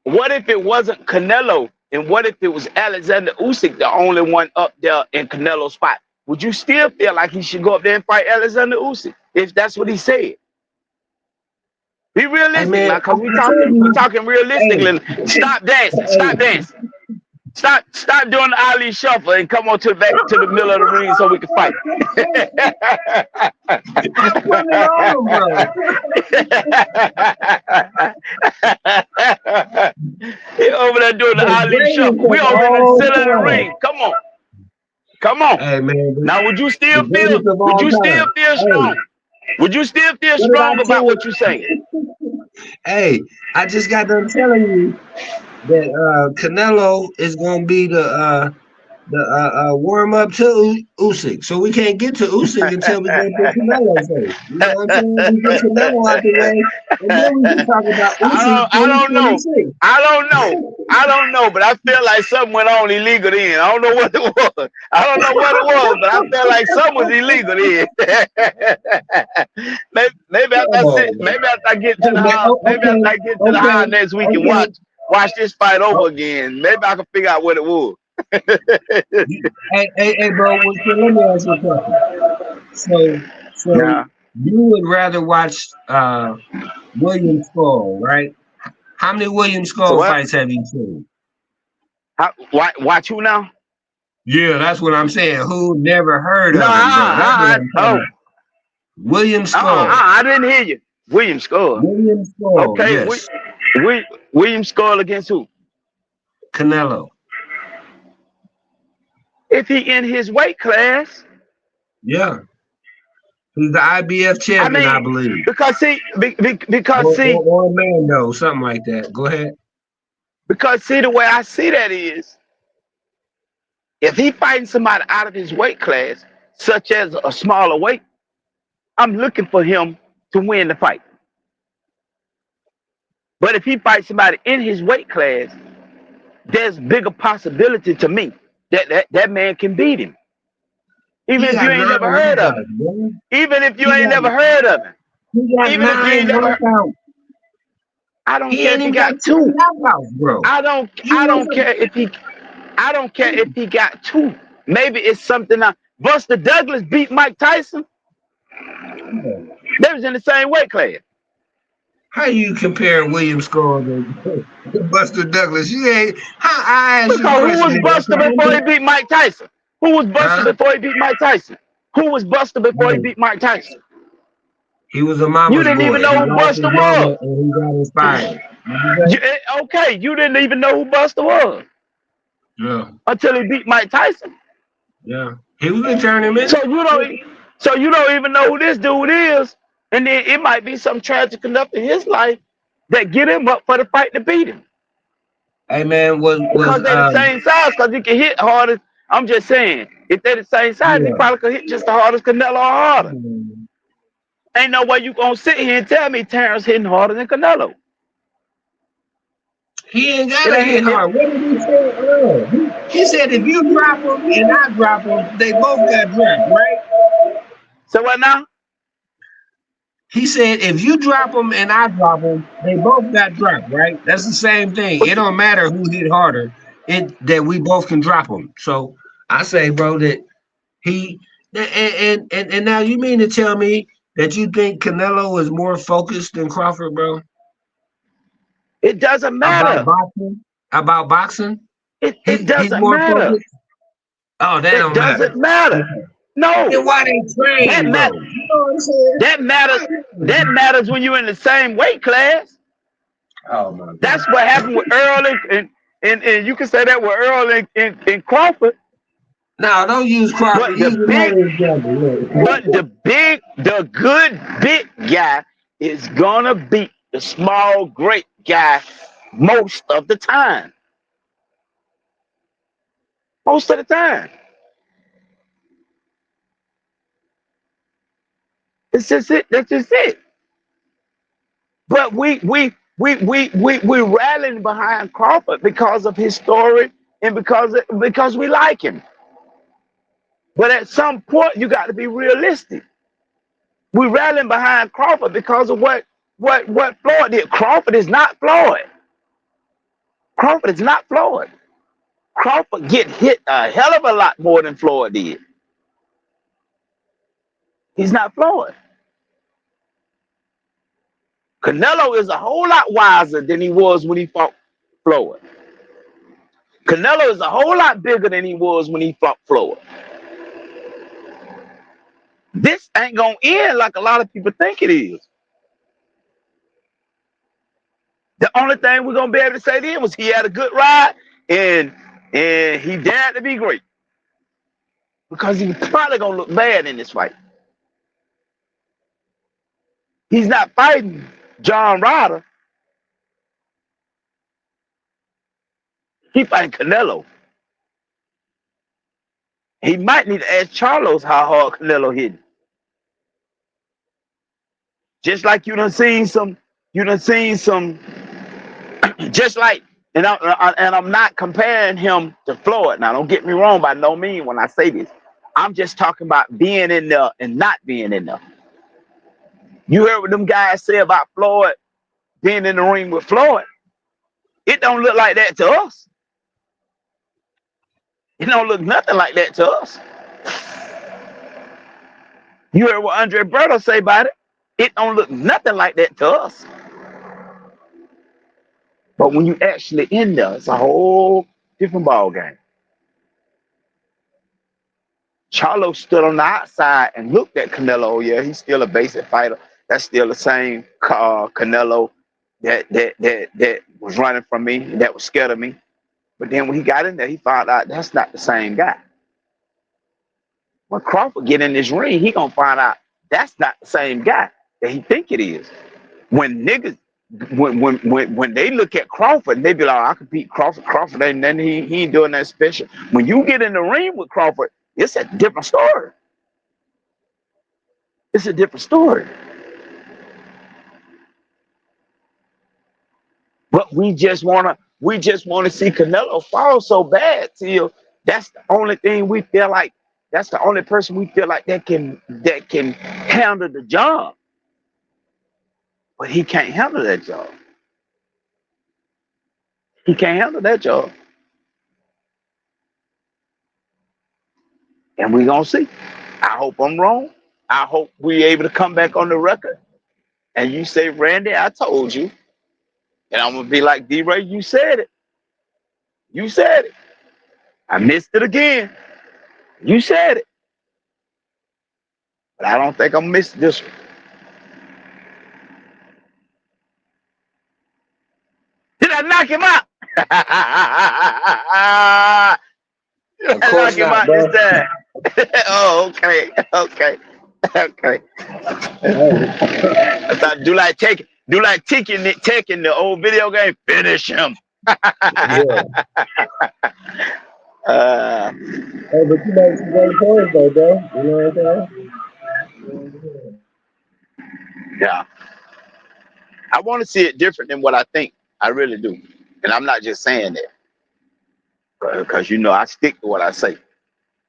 what if it wasn't Canelo, and what if it was Alexander Usyk, the only one up there in Canelo's spot? Would you still feel like he should go up there and fight Alexander Usyk if that's what he said? Be Hey realistic man, now, cause we I tell you, talking hey, realistically. Stop dancing, stop hey, dancing, stop doing the Ali shuffle and come on to the back to the middle of the ring so we can fight. I'm putting it on, bro. He over there doing the The Ali greatest shuffle. We of over in the all center of the time. ring. Come on, come on. Hey man, Now, the greatest of would all you still time. feel Hey, strong? Would you still feel what did I strong about tell? what you're saying? Hey, I just got done telling you that Canelo is gonna be the warm up to Usyk. So we can't get to Usyk until we go through Canelo first. You know what I'm saying? We get Canelo out the way, and then we can talk about Usyk I don't know. 2026. I don't know. I don't know, but I feel like something went on illegal then. I don't know what it was. I don't know what it was, but I felt like something was illegal then. Come on, man. Maybe after I get to Hey the man, house, maybe after okay, I get to the okay, house next week and okay. watch this fight over Oh, again, maybe I can figure out what it was. hey, bro. So let me ask you a question. So, so Now, you would rather watch William Skull, right? How many William Skull what? fights have you seen? Watch who now? Yeah, that's what I'm saying. Who never heard No, of him, bro? That's what I'm oh, talking about. William Skull. I didn't hear you. William Skull. William Skull, Okay, yes. William Skull against who? Canelo. If he in his weight class, Yeah. He's the IBF I champion, I mean, believe. because see, Or Mando, something like that. Go ahead. the way I see that is, if he fighting somebody out of his weight class, such as a smaller weight, I'm looking for him to win the fight. But if he fights somebody in his weight class, there's bigger possibility to me that man can beat him. Even He if you got ain't never 9 heard of him. knockouts, bro. Even if you He ain't got never heard of him. he got Even if you ain't 9 never heard, knockouts. I don't He care ain't if he even got got 10 two. knockouts, bro. You I know don't care something? if he I don't care if he got two. Maybe it's something else. Buster Douglas beat Mike Tyson. They was in the same weight class. How you compare William Skull to Buster Douglas? You ain't. I asked you a Because who question, was nigga. Buster before he beat Mike Tyson? Who was Buster Huh? before he beat Mike Tyson? Who was Buster before he Hey, beat Mike Tyson? he was a You mama's didn't even boy. know He who lost Buster his mama was. and he got inspired. What you say? Okay, you didn't even know who Buster was Yeah, until he beat Mike Tyson. yeah. He was a journeyman. So you don't even know who this dude is, and then it might be something tragic enough in his life that get him up for the fight to beat him. Hey man, was Because they the same size, because he can hit harder. I'm just saying, if they the same size, he yeah. probably could hit just the hardest Canelo or harder. Hmm. Ain't no way you gonna sit here and tell me Terrence hitting harder than Canelo. He ain't It gotta hit ain't it. hard. What did he say earlier? He said if you drop him and I drop him, they both got dropped, right? So what now? He said if you drop them and I drop them, they both got dropped, right? That's the same thing. It What you, don't matter who hit harder. It that we both can drop them. So I say, bro, that he and now you mean to tell me that you think Canelo is more focused than Crawford, bro? it doesn't About matter. boxing? About boxing? It He's doesn't more matter. focused. Oh, that It don't matter. doesn't matter. Okay. No, Then why they that train mat though? You know what I'm saying? that matters. That matters when you're in the same weight class. Oh my god. That's what happened with Earl and you can say that with Earl and Crawford. No, don't use Crawford. But the Use big, another example. Look. the good big guy is gonna beat the small great guy most of the time. Most of the time. It's just it. That's just it. But we rallying behind Crawford because of his story and because we like him. But at some point, you got to be realistic. We rallying behind Crawford because of what Floyd did. Crawford is not Floyd. Crawford is not Floyd. Crawford get hit a hell of a lot more than Floyd did. He's not Floyd. Canelo is a whole lot wiser than he was when he fought Floyd. Canelo is a whole lot bigger than he was when he fought Floyd. This ain't gonna end like a lot of people think it is. The only thing we're gonna be able to say then was he had a good ride and he dared to be great because he's probably gonna look bad in this fight. He's not fighting John Ryder. He fighting Canelo. He might need to ask Charlos how hard Canelo hit him. Just like you done seen some, just like, and I'm not comparing him to Floyd. Now, don't get me wrong by no means when I say this. I'm just talking about being in there and not being in there. You heard what them guys say about Floyd being in the ring with Floyd. It don't look like that to us. It don't look nothing like that to us. You heard what Andre Berto say about it. It don't look nothing like that to us. But when you actually in there, it's a whole different ball game. Charlo stood on the outside and looked at Canelo. Oh, yeah, he's still a basic fighter. That's still the same Canelo that was running from me, that was scared of me. But then when he got in there, he found out that's not the same guy. When Crawford get in this ring, he gonna find out That's not the same guy that he think it is. When niggas, when they look at Crawford, they be like, oh, I can beat Crawford. Crawford ain't then he ain't doing that special. When you get in the ring with Crawford, it's a different story. It's a different story. But we just wanna see Canelo fall so bad till that's the only thing we feel like that's the only person we feel like that can handle the job. But he can't handle that job. He can't handle that job. And we gonna see. I hope I'm wrong. I hope we able to come back on the record and you say, Randy, I told you. And I'm gonna be like, D-Ray, you said it. You said it. I missed it again. You said it. But I don't think I'm missing this one. Did I knock him out? Did Of I knock course him not, out this bro. time? Oh, okay. Okay. Okay. Hey, I thought do like taking the old video game, finish him. yeah. uh, Hey, but you make some great points though, bro. You know what I'm saying? yeah. I want to see it different than what I think. I really do. And I'm not just saying that because I stick to what I say.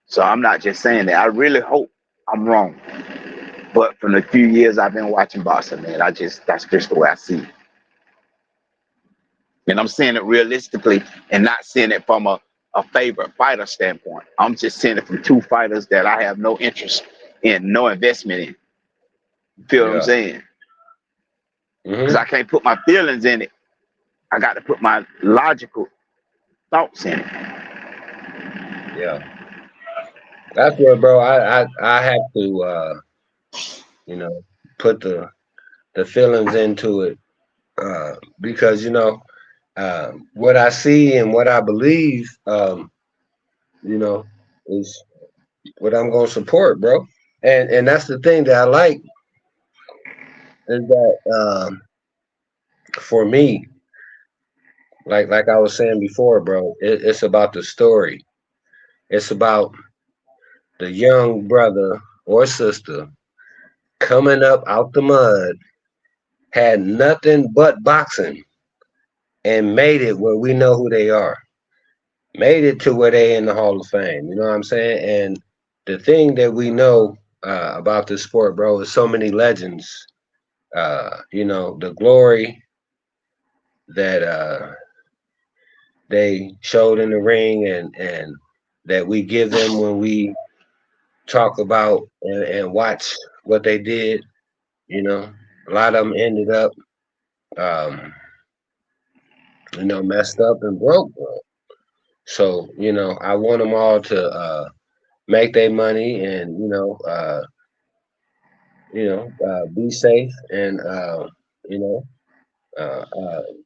So I'm not just saying that. I really hope I'm wrong. But from the few years I've been watching boxing, man, that's just the way I see it. And I'm seeing it realistically and not seeing it from a favorite fighter standpoint. I'm just seeing it from two fighters that I have no interest in, no investment in. You feel what I'm Yeah. saying? Because Hmm. I can't put my feelings in it. I got to put my logical thoughts in it. Yeah. That's where, bro. I have to, you know, put the feelings into it, because what I see and what I believe, you know, is what I'm gonna support, bro. And that's the thing that I like is that, for me, like I was saying before, bro, it's about the story. It's about the young brother or sister coming up out the mud, had nothing but boxing, and made it where we know who they are. Made it to where they in the Hall of Fame. You know what I'm saying? And the thing that we know, about this sport, bro, is so many legends. The glory that, they showed in the ring, and that we give them when we talk about and watch what they did. You know, a lot of them ended up, um, messed up and broke, bro. So, I want them all to, make their money, and be safe, and, you know,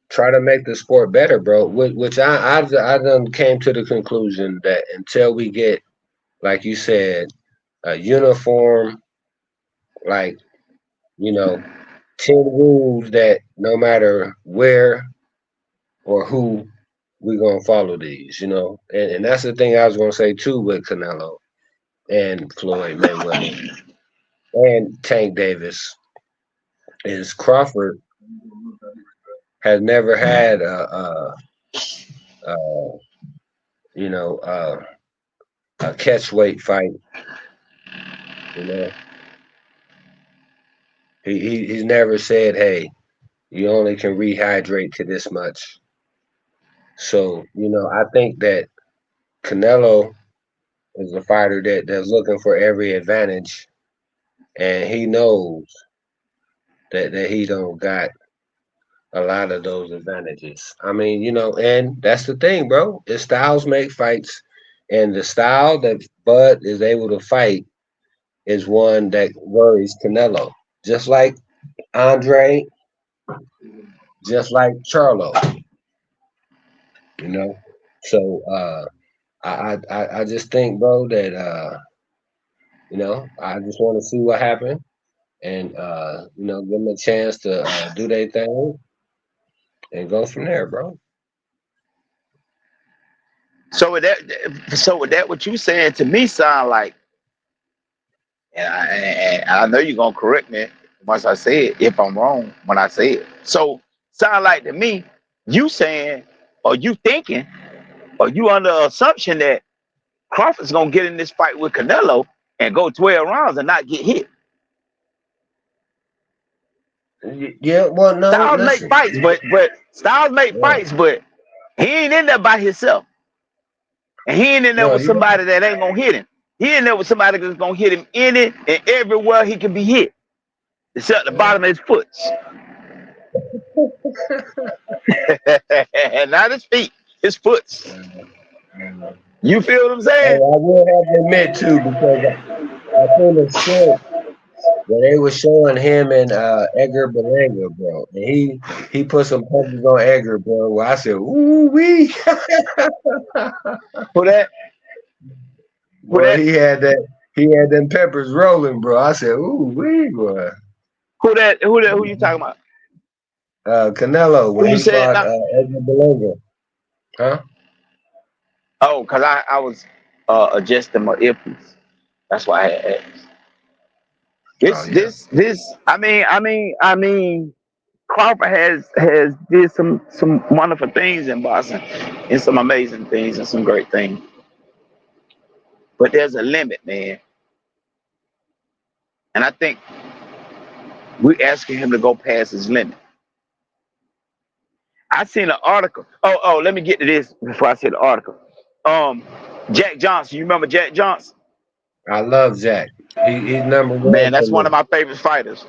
try to make the sport better, bro. Which I done came to the conclusion that until we get, like you said, a uniform, like, you know 10 rules that no matter where or who, we gonna follow these, and that's the thing I was gonna say too with Canelo and Floyd Mayweather and Tank Davis is Crawford has never had a you know uh, a catch weight fight. You know, he's never said, "Hey, you only can rehydrate to this much." So, I think that Canelo is a fighter that's looking for every advantage, and he knows that he don't got a lot of those advantages. I mean, and that's the thing, bro. The styles make fights, and the style that Bud is able to fight is one that worries Canelo. Just like Andre, just like Charlo, you know. So, I just think, bro, that I just want to see what happened. and give them a chance to do their thing and go from there, bro. So with that, what you saying to me sound like, and I know you're gonna correct me once I say it if I'm wrong when I say it. So sound like to me, you saying or you thinking or you under assumption that Crawford's gonna get in this fight with Canelo and go 12 rounds and not get hit. Yeah, well, no, Styles make listen. fights, but Styles make Yeah, fights, but he ain't in there by himself. And he ain't in there no, with you somebody that ain't gonna hit him. He in there with somebody that's gonna hit him any and everywhere he can be hit, except the yeah. bottom of his foot. And not his feet, his foot. Uh, You feel what I'm Hey, saying? I will have to admit too, because I seen a short where they were showing him and Edgar Berlanga, bro, and he put some punches on Edgar, bro. Where I said, "Ooh wee," Who that? Who boy, that? he had them peppers rolling, bro. I said, "Ooh wee, boy." Who that? Who that? Who you talking about? Canelo Who when you he said fought now? Edgar Berlanga, huh? Oh, cause I was adjusting my earpiece. That's why I had asked. Oh This yeah, this this. I mean. Crawford has did some wonderful things in boxing, and some amazing things and some great things. But there's a limit, man. And I think we're asking him to go past his limit. I seen an article. Oh, let me get to this before I say the article. Um, Jack Johnson. You remember Jack Johnson? I love Jack. He's number Man, one for that's one of me. my favorite fighters.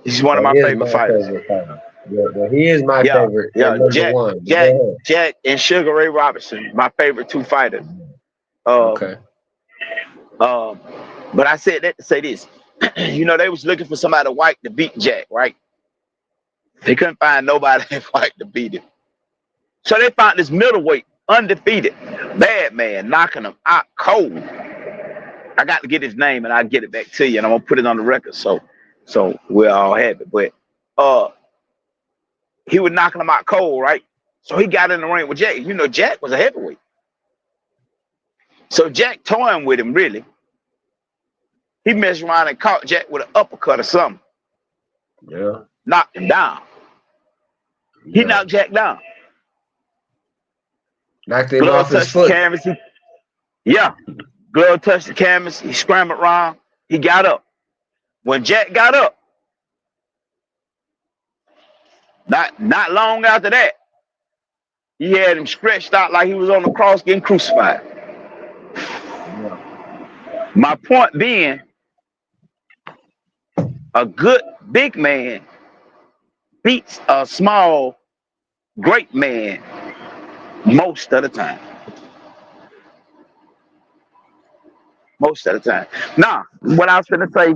He's one of That my is favorite my fighters. favorite fighter. Yeah, but he is my Yeah, favorite yeah. and number Jack, one. But Jack, go Jack, and Sugar Ray Robinson, my favorite two fighters. ahead. Um, Okay. um, but I said that to say this. They was looking for somebody white to beat Jack, right? They couldn't find nobody white to beat him. So they found this middleweight, undefeated, bad man, knocking him out cold. I got to get his name and I'll get it back to you, and I'm gonna put it on the record so we'll all have it. But uh he was knocking him out cold, right? So he got in the ring with Jack. Jack was a heavyweight. So Jack toying with him really. He messed around and caught Jack with an uppercut or something, Yeah. knocked him down. He Yeah. knocked Jack down. Knocked him Glove off his touched the foot. canvas. Yeah, glove touched the canvas. He scrambled around. He got up. When Jack got up, not long after that, he had him stretched out like he was on the cross getting crucified. Yeah. My point being, a good big man beats a small great man most of the time. Most of the time. Now, what I was going to say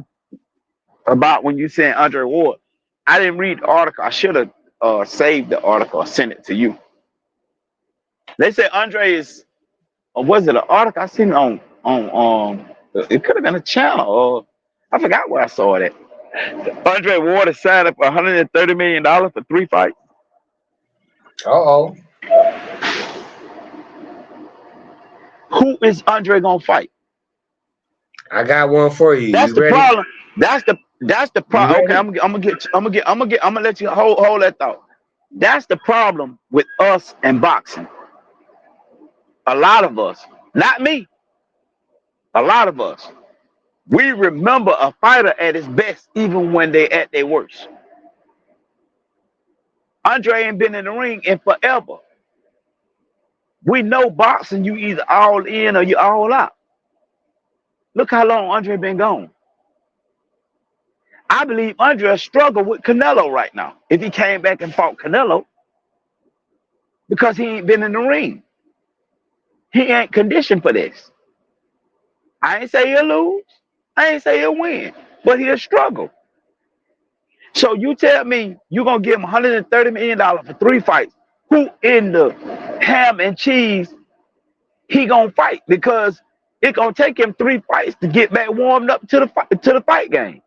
about when you said Andre Ward, I didn't read the article. I should have saved the article or sent it to you. They said Andre is, or was it an article I seen on it could have been a channel or I forgot where I saw it at. Andre Ward is signed up for $130 million for 3 fights. Uh-oh. Who is Andre gonna fight? I got one for you. That's You the ready? problem. That's the You problem. Okay, ready? I'm gonna let you hold that thought. That's the problem with us and boxing. A lot of us, not me, a lot of us, we remember a fighter at his best even when they at their worst. Andre ain't been in the ring in forever. We know boxing, you either all in or you all out. Look how long Andre been gone. I believe Andre struggle with Canelo right now. If he came back and fought Canelo, because he ain't been in the ring. He ain't conditioned for this. I ain't say he'll lose. I ain't say he'll win, but he'll struggle. So you tell me you're gonna give him $130 million for 3 fights. Who in the ham and cheese he gonna fight? Because it gonna take him 3 fights to get back warmed up to the fight game.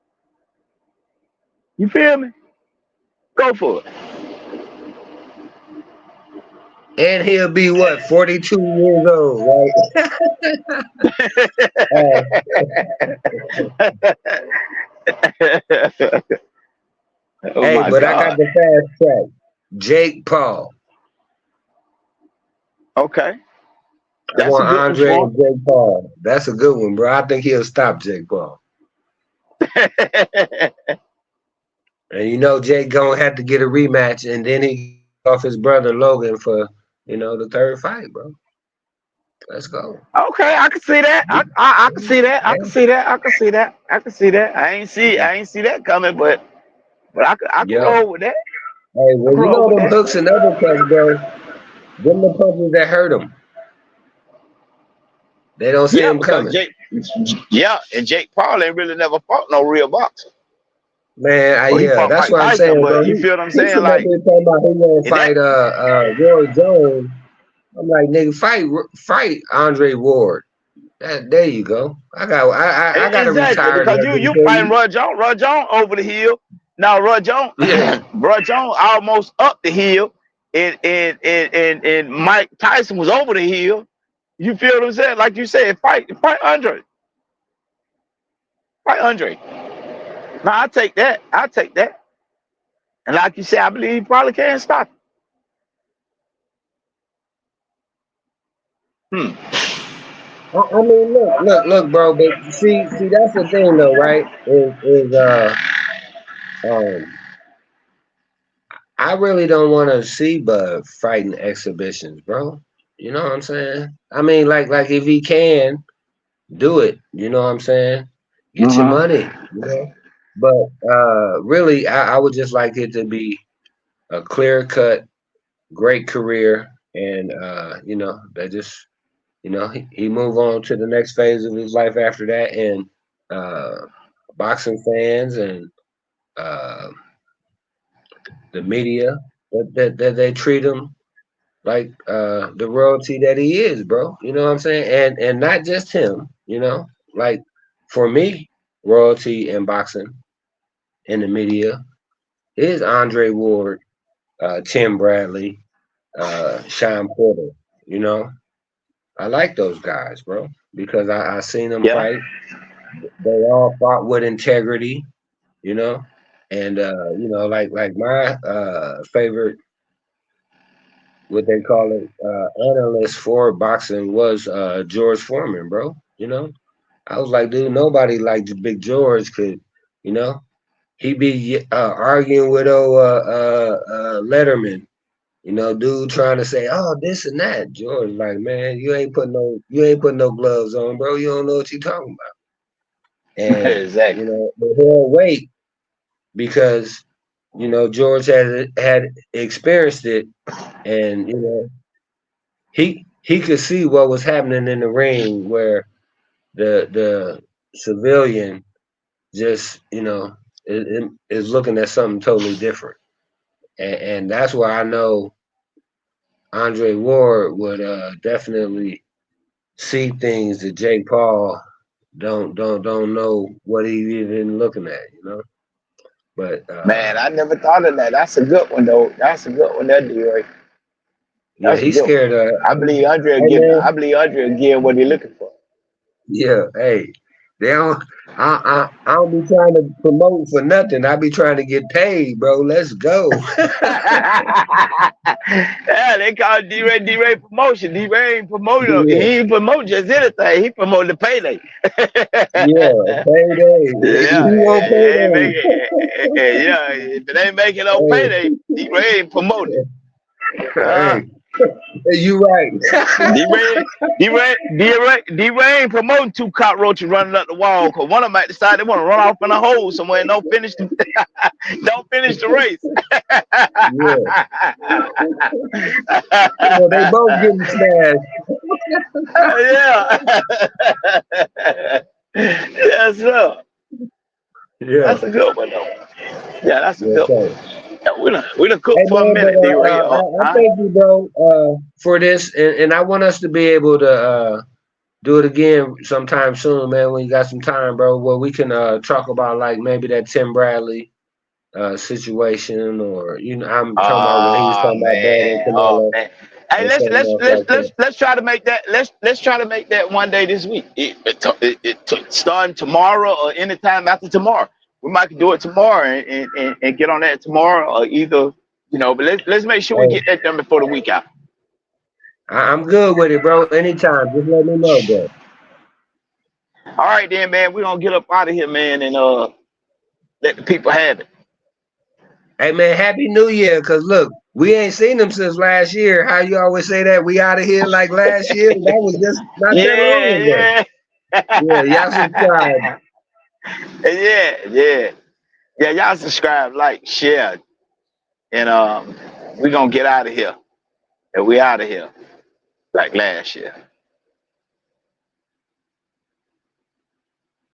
You feel me? Go for And he'll be what, 42 years old, right? it. Oh Hey, my but I got God. the fast track. Jake Paul. Okay. I That's a want good one Andre for and Jake Paul. That's a good one, bro. I think he'll stop Jake Paul. him. And you know Jake gonna have to get a rematch, and then he off his brother Logan for the third fight, bro. Let's go. Okay, I can see that. I can see that. I can Yeah. see that. I can see that. I can see that. I ain't see that coming, but I can Yep. roll with that. Hey, I well, can you roll know with them that. hooks and uppercuts, bro. Them the punches that hurt him. They don't see Yeah, him because coming. Jake, yeah, and Jake Paul ain't really never fought no real boxer. Man, Well, he yeah, fought that's Mike what I'm Tyson, saying, bro. but you He feel what I'm he saying? sitting up Like, here talking about he gonna and that, fight Roy Jones. I'm like, nigga, fight Andre Ward. There you go. I got a exactly, retired because you legend for fighting you. Rod Jones over the hill. Now Rod Jones, Yeah. Rod Jones almost up the hill, and Mike Tyson was over the hill. You feel what I'm saying? Like you said, fight Andre, fight Andre. Now I take that. I take that. And like you said, I believe he probably can't stop him. I mean, look, bro. But see, that's the thing, though, right? Um, I really don't want to see Bud fighting exhibitions, bro. You know what I'm saying? I mean, like if he can do it, you know what I'm saying? Get your Mm-hmm. money, you know. But really, I would just like it to be a clear cut, great career, and that just he move on to the next phase of his life after that, and uh, boxing fans and uh, the media that they treat him like the royalty that he is, bro. You know what I'm saying? And not just him, like for me, royalty in boxing in the media is Andre Ward, Tim Bradley, Sean Porter. You know, I like those guys, bro, because I seen them Yeah. fight. They all fought with integrity, you know, and like my favorite, what they call it, analyst for boxing was George Foreman, bro. You know, I was like, dude, nobody like Big George could, you know, he be arguing with Letterman. Dude trying to say, oh, this and that. George, like, man, you ain't putting no gloves on, bro. You don't know what you're talking about. And Exactly. but he'll wait because George had experienced it, and he could see what was happening in the ring where the civilian just is looking at something totally different, and that's why I know Andre Ward would definitely see things that Jake Paul don't know what he's even looking at, But Man, I never thought of that. That's a good one though. That's a good one, that D-Ray. yeah, That's a he's good one. scared of. I believe Andre will Hey give I man, believe Andre will give what he looking for. yeah, hey, they don't. I don't be trying to promote for nothing. I be trying to get paid, bro. Let's go. Yeah, they call D-Ray promotion. D-Ray ain't promoting. He Yeah, ain't promote just anything. He promote the payday. yeah, payday. Yeah, He want it ain't payday. making. Yeah, if it ain't making no payday, D-Ray ain't promoting. Hey, Uh, hey, you right. D-Ray, D-Ray ain't promoting two cockroaches running up the wall because one of them might decide they want to run off in a hole somewhere and don't finish don't finish the race. Yeah, well, they both getting smashed. Yeah. Yes, sir. Yeah, That's a good one, though. Yeah, that's a yes, good one. sir. Yeah, we done Hey cooked for a man, but minute, D-Ray. I Huh? thank you, bro, for this, and I want us to be able to do it again sometime soon, man. When you got some time, bro, where we can talk about like maybe that Tim Bradley. situation, or I'm talking about when he was Oh talking about Bad and man, oh Canelo man. Hey, and let's something let's else let's like that. let's let's try to make that. Let's try to make that one day this week. Starting tomorrow or anytime after tomorrow. We might do it tomorrow and get on that tomorrow or either But let's make sure we Hey, get that done before the week out. I'm good with it, bro. Anytime, just let me know, bro. All right then, man. We're gonna get up out of here, man, and let the people have it. Hey man, Happy New Year! Cause look, we ain't seen them since last year. How you always say that we out of here like last year? That was just not that long ago. Yeah, Yeah, y'all subscribe. yeah. Yeah. Yeah, y'all subscribe, like, share, and we're gonna get out of here. And we out of here like last year.